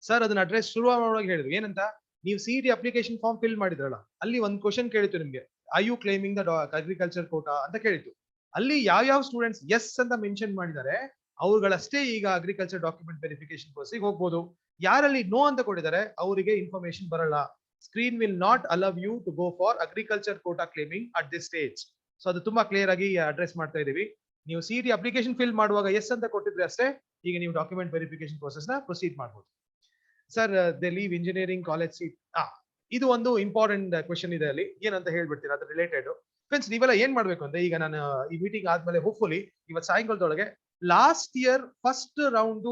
Sir ಅದನ್ನ ಅಡ್ರೆಸ್ ಶುರು ಮಾಡುವಾಗ ಹೇಳಿದ್ರು ಏನಂತ, ನೀವು ಸಿಇಟಿ ಅಪ್ಲಿಕೇಶನ್ ಫಾರ್ಮ್ ಫಿಲ್ ಮಾಡಿದ್ರಲ್ಲ, ಅಲ್ಲಿ ಒಂದು ಕ್ವಶನ್ ಕೇಳಿತ್ತು ನಿಮ್ಗೆ, I you claiming the agriculture quota ಅಂತ ಕೇಳಿತ್ತು. ಅಲ್ಲಿ ಯಾವ ಸ್ಟೂಡೆಂಟ್ಸ್ ಎಸ್ ಅಂತ ಮೆನ್ಷನ್ ಮಾಡಿದ್ದಾರೆ ಅವ್ರುಗಳಷ್ಟೇ ಈಗ ಅಗ್ರಿಕಲ್ಚರ್ ಡಾಕ್ಯುಮೆಂಟ್ ವೆರಿಫಿಕೇಶನ್ ಪ್ರೋಸೆಸ್ ಹೋಗ್ಬೋದು. ಯಾರಲ್ಲಿ ನೋ ಅಂತ ಕೊಟ್ಟಿದ್ದಾರೆ ಅವರಿಗೆ ಇನ್ಫಾರ್ಮೇಶನ್ ಬರಲ್ಲ. Screen will not allow you to go for agriculture quota claiming at this stage. So ಅದು ತುಂಬಾ ಕ್ಲಿಯರ್ ಆಗಿ ಅಡ್ರೆಸ್ ಮಾಡ್ತಾ ಇದೀವಿ. ನೀವು ಸಿಇಟಿ ಅಪ್ಲಿಕೇಶನ್ ಫಿಲ್ ಮಾಡುವಾಗ ಎಸ್ ಅಂತ ಕೊಟ್ಟಿದ್ರೆ ಅಷ್ಟೇ ಈಗ ನೀವು ಡಾಕ್ಯುಮೆಂಟ್ ವೆರಿಫಿಕೇಶನ್ ಪ್ರೋಸೆಸ್ ನ ಪ್ರೊಸೀಡ್ ಮಾಡಬಹುದು. Sir they leave engineering college seat, ಇದು ಒಂದು ಇಂಪಾರ್ಟೆಂಟ್ ಕ್ವೆಶನ್ ಇದೆ. ಅಲ್ಲಿ ಏನಂತ ಹೇಳ್ಬಿಡ್ತೀರಾ ಅದು ರಿಲೇಟೆಡ್. ಫ್ರೆಂಡ್ಸ್, ನೀವೆಲ್ಲ ಏನ್ ಮಾಡ್ಬೇಕು ಅಂದ್ರೆ, ಈಗ ನಾನು ಈ ಮೀಟಿಂಗ್ ಆದ್ಮೇಲೆ ಹೋಪ್ಫುಲಿ ಇವತ್ತು ಸಾಯಂಕಾಲದೊಳಗೆ ಲಾಸ್ಟ್ ಇಯರ್ ಫಸ್ಟ್ ರೌಂಡ್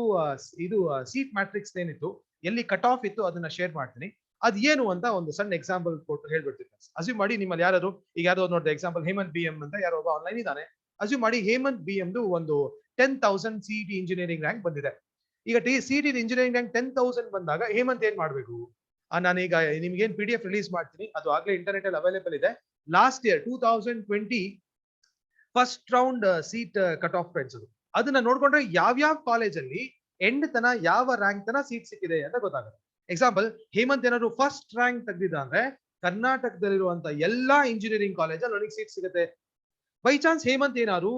ಇದು ಸೀಟ್ ಮ್ಯಾಟ್ರಿಕ್ಸ್ ಏನಿತ್ತು, ಎಲ್ಲಿ ಕಟ್ ಆಫ್ ಇತ್ತು, ಅದನ್ನ ಶೇರ್ ಮಾಡ್ತೀನಿ. ಅದ್ ಏನು ಅಂತ ಒಂದು ಸಣ್ಣ ಎಕ್ಸಾಂಪಲ್ ಕೊಟ್ಟು ಹೇಳ್ಬಿಡ್ತೀನಿ. ಅಸ್ಯೂಮ್ ಮಾಡಿ ನಿಮ್ಮಲ್ಲಿ ಯಾರು ಈಗ ಯಾರೋ ನೋಡಿದೆ ಎಕ್ಸಾಂಪಲ್ ಹೇಮಂತ್ ಬಿ ಎಂ ಅಂತ ಯಾರೋ ಒಬ್ಬ ಆನ್ಲೈನ್ ಇದ್ದಾನೆ. ಅಸ್ಯೂಮ್ ಮಾಡಿ ಹೇಮಂತ್ ಬಿ ಎಂ ಒಂದು 10,000 ಸಿಇಟಿ ಇಂಜಿನಿಯರಿಂಗ್ ರ್ಯಾಂಕ್ ಬಂದಿದೆ. ಈಗ ಸಿಇಟಿ ಇಂಜಿನಿಯರಿಂಗ್ ರ್ಯಾಂಕ್ 10,000 ಬಂದಾಗ ಹೇಮಂತ್ ಏನ್ ಮಾಡ್ಬೇಕು? ನಾನೀಗ ನಿಮ್ಗೆ ಏನ್ PDF ರಿಲೀಸ್ ಮಾಡ್ತೀನಿ, ಅದು ಆಗ್ಲೇ ಇಂಟರ್ನೆಟ್ ಅಲ್ಲಿ ಅವೈಲೇಬಲ್ ಇದೆ. Last year 2020 first round seat cut off friends ಅದು. ಅದನ್ನ ನೋಡ್ಕೊಂಡ್ರೆ ಯಾವ್ಯಾವ ಕಾಲೇಜಲ್ಲಿ ಎಂಡ್ ತನ ಯಾವ ರ್ಯಾಂಕ್ ತನ ಸೀಟ್ ಸಿಕ್ಕಿದೆ ಅಂತ ಗೊತ್ತಾಗುತ್ತೆ. ಎಕ್ಸಾಂಪಲ್, ಹೇಮಂತ್ ಏನಾದ್ರು ಫಸ್ಟ್ ರ್ಯಾಂಕ್ ತೆಗೆದಿದ್ದ ಅಂದ್ರೆ ಕರ್ನಾಟಕದಲ್ಲಿರುವಂತ ಎಲ್ಲಾ ಇಂಜಿನಿಯರಿಂಗ್ ಕಾಲೇಜಲ್ಲಿ ಅವನಿಗೆ ಸೀಟ್ ಸಿಗುತ್ತೆ. ಬೈ ಚಾನ್ಸ್ ಹೇಮಂತ್ ಏನಾದ್ರು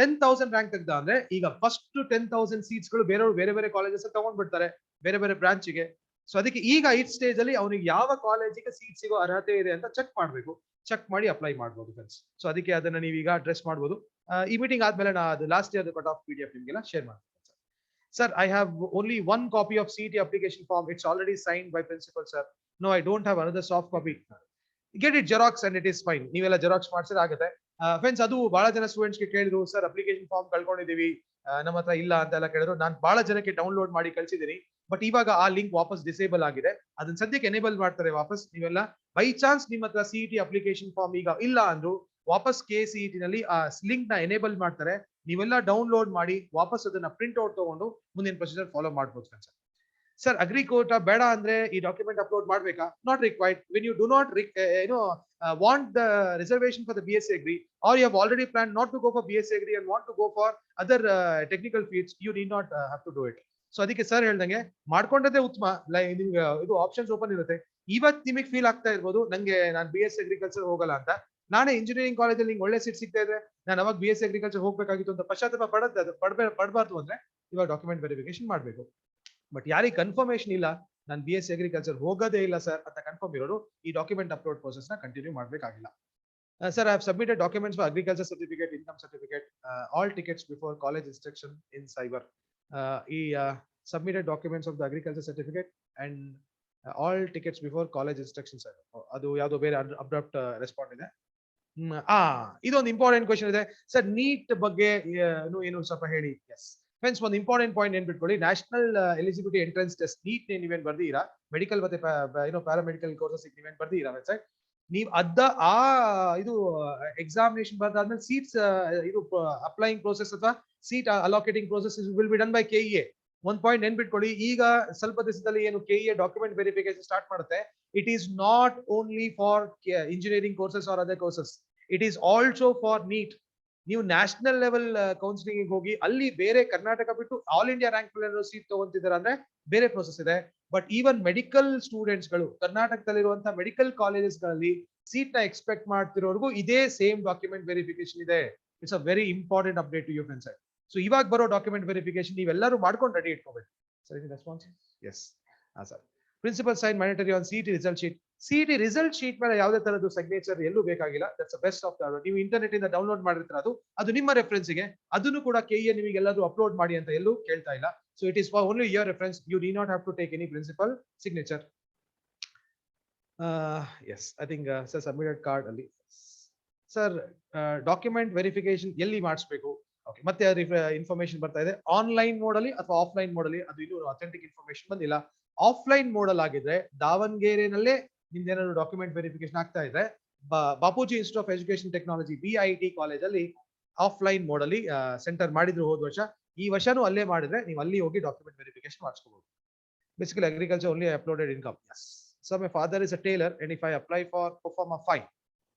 10,000 ರ್ಯಾಂಕ್ ತೆಗ್ದ ಅಂದ್ರೆ ಈಗ ಫಸ್ಟ್ 10,000 ಸೀಟ್ಸ್ ಗಳು ಬೇರೆ ಬೇರೆ ಕಾಲೇಜಸ್ ತಗೊಂಡ್ಬಿಡ್ತಾರೆ, ಬೇರೆ ಬೇರೆ ಬ್ರಾಂಚ್ಗೆ. ಸೊ ಅದಕ್ಕೆ ಈಗ ಈ ಸ್ಟೇಜ್ ಅಲ್ಲಿ ಅವನಿಗೆ ಯಾವ ಕಾಲೇಜಿಗೆ ಸೀಟ್ ಸಿಗೋ ಅರ್ಹತೆ ಇದೆ ಅಂತ ಚೆಕ್ ಮಾಡ್ಬೇಕು. ಚೆಕ್ ಮಾಡಿ ಅಪ್ಲೈ ಮಾಡ್ಬೋದು ಫ್ರೆಂಡ್ಸ್. ಸೊ ಅದಕ್ಕೆ ಅದನ್ನ ನೀವೀಗ ಅಡ್ರೆಸ್ ಮಾಡ್ಬೋದು. ಈ ಮೀಟಿಂಗ್ ಆದ್ಮೇಲೆ ನಾ ಅದು last year cut off PDF ನಿಮ್ಗೆಲ್ಲ ಶೇರ್ ಮಾಡ್ತೀನಿ. Sir, I have only one copy of CET application form. It's already signed by principal, sir. No, I don't have another soft copy. Get it Xerox and it is fine. ನೀವೆಲ್ಲ xerox ಮಾಡ್ಸಿದ್ರೆ ಆಗುತ್ತೆ. Friends, ಅದು ಬಹಳ ಜನ students ಗೆ ಕೇಳಿದ್ರು, sir application form ಕಳ್ಕೊಂಡಿದೀವಿ, ನಮ್ಮ ಹತ್ರ ಇಲ್ಲ ಅಂತ ಎಲ್ಲ ಕೇಳಿದ್ರು. ನಾನು ಬಹಳ ಜನಕ್ಕೆ ಡೌನ್ಲೋಡ್ ಮಾಡಿ ಕಳ್ಸಿದ್ದೀನಿ. ಬಟ್ ಇವಾಗ ಆ ಲಿಂಕ್ ವಾಪಸ್ ಡಿಸೇಬಲ್ ಆಗಿದೆ. ಅದನ್ನ ಸದ್ಯಕ್ಕೆ ಎನೇಬಲ್ ಮಾಡ್ತಾರೆ ವಾಪಸ್. ನೀವೆಲ್ಲ ಬೈ ಚಾನ್ಸ್ ನಿಮ್ಮ ಹತ್ರ ಸಿಇಟಿ ಅಪ್ಲಿಕೇಶನ್ ಫಾರ್ಮ್ ಈಗ ಇಲ್ಲ ಅಂದ್ರು ವಾಪಸ್ KCET ನಲ್ಲಿ ಆ ಲಿಂಕ್ ನ ಎನೇಬಲ್ ಮಾಡ್ತಾರೆ. ನೀವೆಲ್ಲ ಡೌನ್ಲೋಡ್ ಮಾಡಿ ವಾಪಸ್ ಅದನ್ನ ಪ್ರಿಂಟ್ ಔಟ್ ತಗೊಂಡು ಮುಂದಿನ ಪ್ರೊಸೀಜರ್ ಫಾಲೋ ಮಾಡ್ಬೋದು ಫ್ರೆಂಡ್ಸ್. ಸರ್ ಅಗ್ರಿ ಕೋಟಾ ಬೇಡ ಅಂದ್ರೆ ಈ ಡಾಕ್ಯುಮೆಂಟ್ ಅಪ್ಲೋಡ್ ಮಾಡ್ಬೇಕಾ? Not required. When you do not want the reservation for the BSc Agri, or you have already planned not to go for BSc Agri and want to go for other technical fields, you need not have to do it. So ಅದಕ್ಕೆ sir ಹೇಳ್ದಂಗೆ ಮಾಡ್ಕೊಂಡದೇ ಉತ್ತಮ. ನಿಮ್ಗೆ ಇದು options open ಇರುತ್ತೆ. ಇವತ್ತು ನಿಮಗೆ feel ಆಗ್ತಾ ಇರ್ಬೋದು, ನಂಗೆ ನಾನು BSc Agriculture ಹೋಗಲ್ಲ ಅಂತ. ನಾನೇ ಇಂಜಿನಿಯರಿಂಗ್ ಕಾಲೇಜಲ್ಲಿ ನಿಂಗೆ ಒಳ್ಳೆ ಸೀಟ್ ಸಿಗ್ತಾ ಇದ್ರೆ ನಾನು ಅವಾಗ BSc Agriculture ಹೋಗ್ಬೇಕಾಗಿತ್ತು ಅಂತ ಪಶ್ಚಾತ್ತಾಪ ಪಡಬಾರ್ದು ಅಂದ್ರೆ ಇವಾಗ ಡಾಕ್ಯುಮೆಂಟ್ ವೆರಿಫಿಕೇಶನ್ ಮಾಡಬೇಕು. ಬಟ್ ಯಾರಿಗೆ ಕನ್ಫರ್ಮೇಶನ್ ಇಲ್ಲ, ನಾನು BSc Agriculture ಹೋಗೋದೇ ಇಲ್ಲ ಸರ್ ಅಂತ ಕನ್ಫರ್ಮ್ ಇರೋರು ಈ ಡಾಕ್ಯುಮೆಂಟ್ ಅಪ್ಲೋಡ್ ಪ್ರೋಸೆಸ್ ನ ಕಂಟಿನ್ಯೂ ಮಾಡಬೇಕಾಗಿಲ್ಲ. Sir, I have submitted documents for agriculture certificate, income certificate, all tickets before college instruction in cyber. Submitted documents of the agriculture certificate and all tickets before college instruction cyber. ಅದು ಯಾವ್ದೋ ಬೇರೆ abrupt respond ಇದೆ. ಇದೊಂದು important question ಇದೆ sir, NEET ಬಗ್ಗೆ ಏನು ಸ್ವಲ್ಪ ಹೇಳಿ. ಎಸ್ ಫ್ರೆಂಡ್ಸ್, ಒಂದು ಇಂಪಾರ್ಟೆಂಟ್ ಪಾಯಿಂಟ್ ಏನ್ಬಿಟ್ಕೊಳ್ಳಿ, national eligibility entrance test NEET ನೀವೇನ್ ಬರ್ದೀರಾ, ಮೆಡಿಕಲ್ ಮತ್ತೆ ಪ್ಯಾರಾಮೆಡಿಕಲ್ ಕೋರ್ಸಸ್ ನೀವೇನ್ ಬರ್ದೀರಾ ಸರ್, ನೀವು ಇದು ಎಕ್ಸಾಮಿನೇಷನ್ ಬರ್ದಾದ್ಮೇಲೆ ಸೀಟ್ಸ್ ಇದು ಅಪ್ಲೈಯಿಂಗ್ ಪ್ರೋಸೆಸ್ ಅಥವಾ seat allocating process will be done by KEA. ಒಂದ್ ಪಾಯಿಂಟ್ ನೆನ್ಪಿಟ್ಕೊಳ್ಳಿ, ಈಗ ಸ್ವಲ್ಪ ದಿವಸದಲ್ಲಿ ಏನು KEA ಡಾಕ್ಯುಮೆಂಟ್ ವೆರಿಫಿಕೇಶನ್ ಸ್ಟಾರ್ಟ್ ಮಾಡುತ್ತೆ, it is not only for engineering courses R other courses, it is also for NEET. ನೀವು ನ್ಯಾಷನಲ್ ಲೆವೆಲ್ ಕೌನ್ಸಿಲಿಂಗ್ ಹೋಗಿ ಅಲ್ಲಿ ಬೇರೆ ಕರ್ನಾಟಕ ಬಿಟ್ಟು ಆಲ್ ಇಂಡಿಯಾ ರ್ಯಾಂಕ್ ಸೀಟ್ ತಗೊಂತಿದ್ದಾರೆ ಅಂದ್ರೆ ಬೇರೆ ಪ್ರೋಸೆಸ್ ಇದೆ. ಬಟ್ ಈವನ್ ಮೆಡಿಕಲ್ ಸ್ಟೂಡೆಂಟ್ಸ್ ಗಳು ಕರ್ನಾಟಕದಲ್ಲಿರುವಂತಹ ಮೆಡಿಕಲ್ ಕಾಲೇಜಸ್ ಗಳಲ್ಲಿ ಸೀಟ್ ನ ಎಕ್ಸ್ಪೆಕ್ಟ್ ಮಾಡ್ತಿರೋರ್ಗು ಇದೇ ಸೇಮ್ ಡಾಕ್ಯುಮೆಂಟ್ ವೆರಿಫಿಕೇಶನ್ ಇದೆ. It's a very important update to you friends. So ಇವಾಗ ಬರೋ ಡಾಕ್ಯುಮೆಂಟ್ ವೆರಿಫಿಕೇಶನ್ ನೀವೆಲ್ಲರೂ ಮಾಡ್ಕೊಂಡು ರೆಡಿ ಇಟ್ಕೋಬೇಕು. ಸರ್, ಇದು response? Yes. sir. Principal sign mandatory on CET result sheet. CET result sheet ಮೇಲೆ ಯಾವುದೇ ತರದ್ದು ಸಿಗ್ನೇಚರ್ ಎಲ್ಲೂ ಬೇಕಾಗಿಲ್ಲ. That's best of the. ನೀವು ಇಂಟರ್ನೆಟ್ ಇಂದ ಡೌನ್ಲೋಡ್ ಮಾಡಿರ್ತೀರ, ಅದು ನಿಮ್ಮ ರೆಫರೆನ್ಸ್ಗೆ. ಅದನ್ನು ಕೂಡ ಕೆಇಎ ನಿಮಗೆ ಎಲ್ಲರೂ ಅಪ್ಲೋಡ್ ಮಾಡಿ ಅಂತ ಎಲ್ಲೂ ಕೇಳ್ತಾ ಇಲ್ಲ. So it is for only your reference. You D not have to take any principal signature. Yes, I think sir submitted card ಅಲ್ಲಿ ಸರ್ ಡಾಕ್ಯುಮೆಂಟ್ ವೆರಿಫಿಕೇಶನ್ ಎಲ್ಲಿ ಮಾಡಿಸ್ಬೇಕು? ಓಕೆ, ಮತ್ತೆ ಇನ್ಫಾರ್ಮೇಶನ್ ಬರ್ತಾ ಇದೆ ಆನ್ಲೈನ್ ಮೋಡ್ ಅಲ್ಲಿ ಅಥವಾ ಆಫ್ಲೈನ್ ಮೋಡ್ ಅಲ್ಲಿ. ಅದು ಇನ್ನೂ ಅಥೆಂಟಿಕ್ ಇನ್ಫಾರ್ಮೇಶನ್ ಬಂದಿಲ್ಲ. ಆಫ್ಲೈನ್ ಮೋಡ್ ಅಲ್ಲಿ ಆಗಿದ್ರೆ ದಾವಣಗೆರೆನಲ್ಲೇ ನಿಮ್ದೇನಾದ್ರು ಡಾಕ್ಯುಮೆಂಟ್ ವೆರಿಫಿಕೇಶನ್ ಆಗ್ತಾ ಇದ್ರೆ Bapuji institute of education technology BIT college ಅಲ್ಲಿ ಆಫ್ಲೈನ್ ಮೋಡ್ ಅಲ್ಲಿ ಸೆಂಟರ್ ಮಾಡಿದ್ರು ಹೋದ ವರ್ಷ. ಈ ವರ್ಷನೂ ಅಲ್ಲೇ ಮಾಡಿದ್ರೆ ನೀವು ಅಲ್ಲಿ ಹೋಗಿ ಡಾಕ್ಯುಮೆಂಟ್ ವೆರಿಫಿಕೇಶನ್ ಮಾಡಿಸ್ಕೋಬಹುದು. Basically agriculture only uploaded income. Yes sir, my father is a tailor and if I apply for perform 5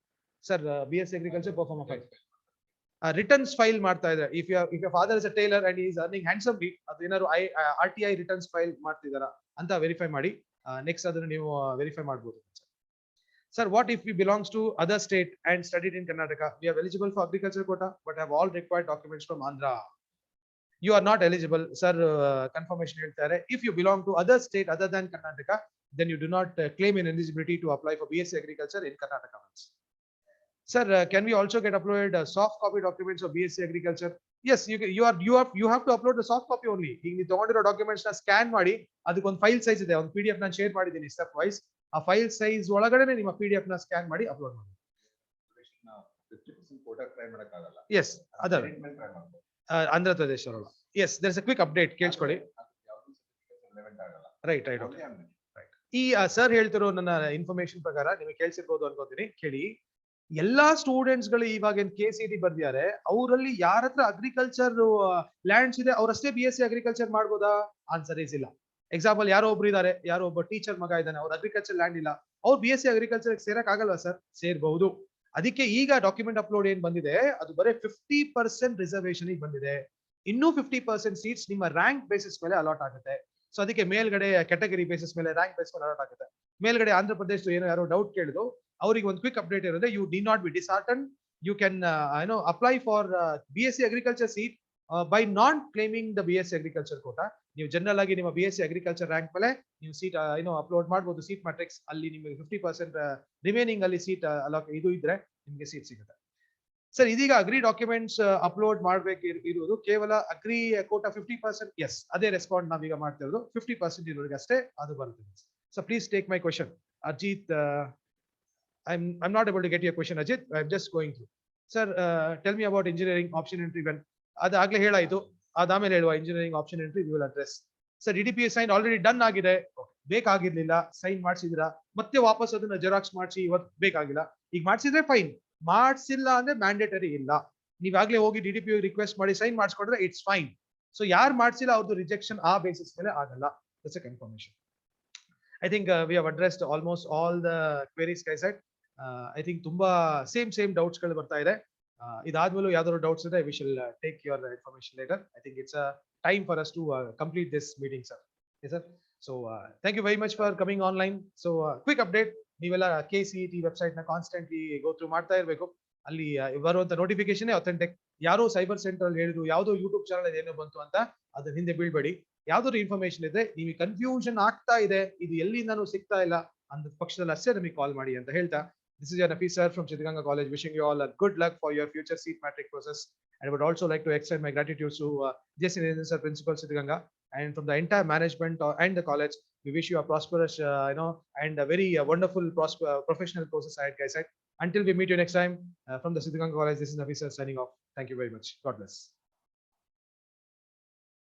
sir BSc agriculture perform 5 returns file ಮಾಡ್ತಾ ಇದ್ದಾರೆ. If your father is a tailor and he is earning handsomely, ಅದು ಏನಾದ್ರು RTI returns file ಮಾಡ್ತಿದಾರಾ ಅಂತ verify ಮಾಡಿ. Next ಅದನ್ನು ನೀವು verify ಮಾಡಬಹುದು. Sir, what if we belongs to other state and studied in Karnataka? We are eligible for agriculture quota, but have all required documents from Andhra. You are not eligible, sir. Confirmation ಹೇಳ್ತಾರೆ. If you belong to other state other than Karnataka, then you do not claim an eligibility to apply for BSc agriculture in Karnataka. Sir, can we also get uploaded soft copy documents of BSc agriculture? Yes, you have to upload the soft copy only. ಈಗ ನೀವು ತಗೊಂಡಿರೋ documents ನ scan ಮಾಡಿ ಅದಕ್ಕೊಂದು file size ಇದೆ, ಒಂದು PDF ನಾನು share ಮಾಡಿದ್ದೀನಿ ಸ್ಟೆಪ್ ವೈಸ್. ಆ ಫೈಲ್ ಸೈಜ್ ಒಳಗಡೆ ನಿಮ್ಮ PDF ನ ಸ್ಕ್ಯಾನ್ ಮಾಡಿ ಅಪ್ಲೋಡ್ ಮಾಡಿ. 50% ಕೋಟಾ ಟ್ರೈ ಮಾಡಕ್ಕಾಗಲ್ಲ. ಎಸ್, ಅದರ ಆಂಧ್ರ ಪ್ರದೇಶ ಅವರಲ್ಲ. Yes, there is a quick update, ಕೇಳಿಸ್ಕೊಳ್ಳಿ. ರೈಟ್. ಈ ಸರ್ ಹೇಳ್ತಿರೋ ನನ್ನ ಇನ್ಫಾರ್ಮೇಶನ್ ಪ್ರಕಾರ ನಿಮಗೆ ಕೇಳಿಸಿರ್ಬೋದು ಅನ್ಕೋತೀನಿ, ಕೇಳಿ. ಎಲ್ಲಾ ಸ್ಟೂಡೆಂಟ್ಸ್ ಗಳು ಇವಾಗ KCET ಬರ್ದಿದ್ದಾರೆ, ಅವರಲ್ಲಿ ಯಾರ ಹತ್ರ ಅಗ್ರಿಕಲ್ಚರ್ ಲ್ಯಾಂಡ್ಸ್ ಇದೆ ಅವರಷ್ಟೇ BSc ಅಗ್ರಿಕಲ್ಚರ್ ಮಾಡ್ಬೋದಾ? ಆನ್ಸರ್ ಇಸ್ ಇಲ್ಲ. ಎಕ್ಸಾಂಪಲ್, ಯಾರೋ ಒಬ್ರು ಇದಾರೆ, ಯಾರೋ ಒಬ್ಬ ಟೀಚರ್ ಮಗ ಇದ್ದಾನೆ, ಅವ್ರ ಅಗ್ರಿಕಲ್ಚರ್ ಲ್ಯಾಂಡ್ ಇಲ್ಲ, ಅವ್ರು BSc ಅಗ್ರಿಕಲ್ಚರ್ ಸೇರಕ್ ಆಗಲ್ವಾ ಸರ್? ಸೇರ್ಬಹುದು. ಅದಕ್ಕೆ ಈಗ ಡಾಕ್ಯುಮೆಂಟ್ ಅಪ್ಲೋಡ್ ಏನ್ ಬಂದಿದೆ ಅದು ಬರೀ 50% ರಿಸರ್ವೇಶನ್ ಬಂದಿದೆ. ಇನ್ನೂ 50% ಸೀಟ್ಸ್ ನಿಮ್ಮ ರ್ಯಾಂಕ್ ಬೇಸಿಸ್ ಮೇಲೆ ಅಲಾಟ್ ಆಗುತ್ತೆ. ಸೊ ಅದಕ್ಕೆ ಮೇಲ್ಗಡೆ ಕ್ಯಾಟಗರಿ ಬೇಸಿಸ್ ಮೇಲೆ ರ್ಯಾಂಕ್ ಬೇಸ್ ಮೇಲೆ ಅಲಾಟ್ ಆಗುತ್ತೆ. ಮೇಲ್ಗಡೆ ಆಂಧ್ರ ಪ್ರದೇಶ ಏನೋ ಯಾರೋ ಡೌಟ್ ಕೇಳಿದ್ರು, ಅವರಿಗೆ ಒಂದು ಕ್ವಿಕ್ ಅಪ್ಡೇಟ್ ಇರೋದು, you D not be disheartened. You can apply for BSc agriculture seat by not claiming the BSc agriculture quota. ನೀವು ಜನರಲ್ ಆಗಿ ನಿಮ್ಮ BSc ಅಗ್ರಿಕಲ್ಚರ್ ರ್ಯಾಂಕ್ ಮೇಲೆ ನೀವು ಸೀಟ್ ಅಪ್ಲೋಡ್ ಮಾಡಬಹುದು. ಸೀಟ್ ಮ್ಯಾಟ್ರಿಕ್ಸ್ ಅಲ್ಲಿ ನಿಮಗೆ 50% ರಿಮೈನಿಂಗ್ ಅಲ್ಲಿ ಸೀಟ್ ಅಲಾಟ್ ಇದು ಇದ್ರೆ ನಿಮಗೆ ಸೀಟ್ ಸಿಗುತ್ತೆ. ಸರ್, ಇದೀಗ ಅಗ್ರಿ ಡಾಕ್ಯುಮೆಂಟ್ಸ್ ಅಪ್ಲೋಡ್ ಮಾಡ್ಬೇಕು ಇರುವುದು ಕೇವಲ ಅಗ್ರಿ ಕೋಟಾ 50%. ಎಸ್, ಅದೇ ರೆಸ್ಪಾಂಡ್ ನಾವೀಗ ಮಾಡ್ತಿರೋದು. 50% ಇರೋರಿಗೆ ಅಷ್ಟೇ ಅದು ಬರುತ್ತೆ. So please take my question. Ajit, I'm not able to get your question, Ajit. I'm just going through. Sir, tell me about engineering option entry. When ಅದಾಗ್ಲೇ ಹೇಳಾಯ್ತು, ಅದಾಮೇಲೆ ಹೇಳುವ engineering option entry we will address. Sir, DDPA sign already done ಆಗಿದೆ, ಬೇಕಾಗಿರ್ಲಿಲ್ಲ, sign ಮಾಡಿಸಿದಿರಾ, ಮತ್ತೆ ವಾಪಸ್ ಅದನ್ನ xerox ಮಾಡಿಸಿ ಇವತ್ತು ಬೇಕಾಗಿಲ್ಲ. ಈಗ ಮಾಡಿಸಿದ್ರೆ ಫೈನ್, ಮಾಡಿಸಿಲ್ಲ ಅಂದ್ರೆ ಮ್ಯಾಂಡೇಟರಿ ಇಲ್ಲ. ನೀವಾಗ್ಲೇ ಹೋಗಿ DDPA ರಿಕ್ವೆಸ್ಟ್ ಮಾಡಿ ಸೈನ್ ಮಾಡಿಸ್ಕೊಂಡ್ರೆ ಇಟ್ಸ್ ಫೈನ್. ಸೊ ಯಾರು ಮಾಡಿಸಿಲ್ಲ ಅವ್ರದ್ದು ರಿಜೆಕ್ಷನ್ ಆ ಬೇಸಿಸ್ ಮೇಲೆ ಆಗಲ್ಲ. That's a confirmation. I think we have addressed almost all the queries, guys. I think ತುಂಬಾ ಸೇಮ್ ಡೌಟ್ಸ್ ಗಳು ಬರ್ತಾ ಇದೆ. ಇದಾದ್ಮೇಲೆ ಯಾವ್ದಾದ್ರು ಡೌಟ್ಸ್ ಇದ್ರೆ we shall take your information later. I think it's a time for us to complete this meeting, sir. Yes, sir. So thank you very much for coming online. So quick update, ನೀವೆಲ್ಲ KCET website ನ constantly go through ಮಾಡ್ತಾ ಇರಬೇಕು. ಅಲ್ಲಿ ಬರುವಂತ notification authentic. ಯಾರೋ cyber centre ಅಲ್ಲಿ ಹೇಳಿದ್ರು, ಯಾವ್ದೋ ಯೂಟ್ಯೂಬ್ ಚಾನಲ್ ಏನೋ ಬಂತು ಅಂತ ಅದ್ರ ಹಿಂದೆ ಬೀಳ್ಬೇಡಿ. ಯಾವ್ದಾದ್ರು ಇನ್ಫಾರ್ಮೇಶನ್ ಇದ್ರೆ ನಿಮಗೆ ಕನ್ಫ್ಯೂಷನ್ ಆಗ್ತಾ ಇದೆ, ಇದು ಎಲ್ಲಿಂದನೂ ಸಿಗ್ತಾ ಇಲ್ಲ ಅಂದ ಪಕ್ಷದಲ್ಲಿ ಅಷ್ಟೇ ನಮಗೆ ಕಾಲ್ ಮಾಡಿ ಅಂತ ಹೇಳ್ತಾ, this is your Nafis sir from Siddhaganga College, wishing you all a good luck for your future seat matric process. And I would also like to extend my gratitude to JC Niranjan sir, Principal Siddhaganga, and from the entire management and the college. We wish you a prosperous, and a very wonderful, professional process ahead, guys. Until we meet you next time, from the Siddhaganga College, this is Nafis sir signing off. Thank you very much. God bless.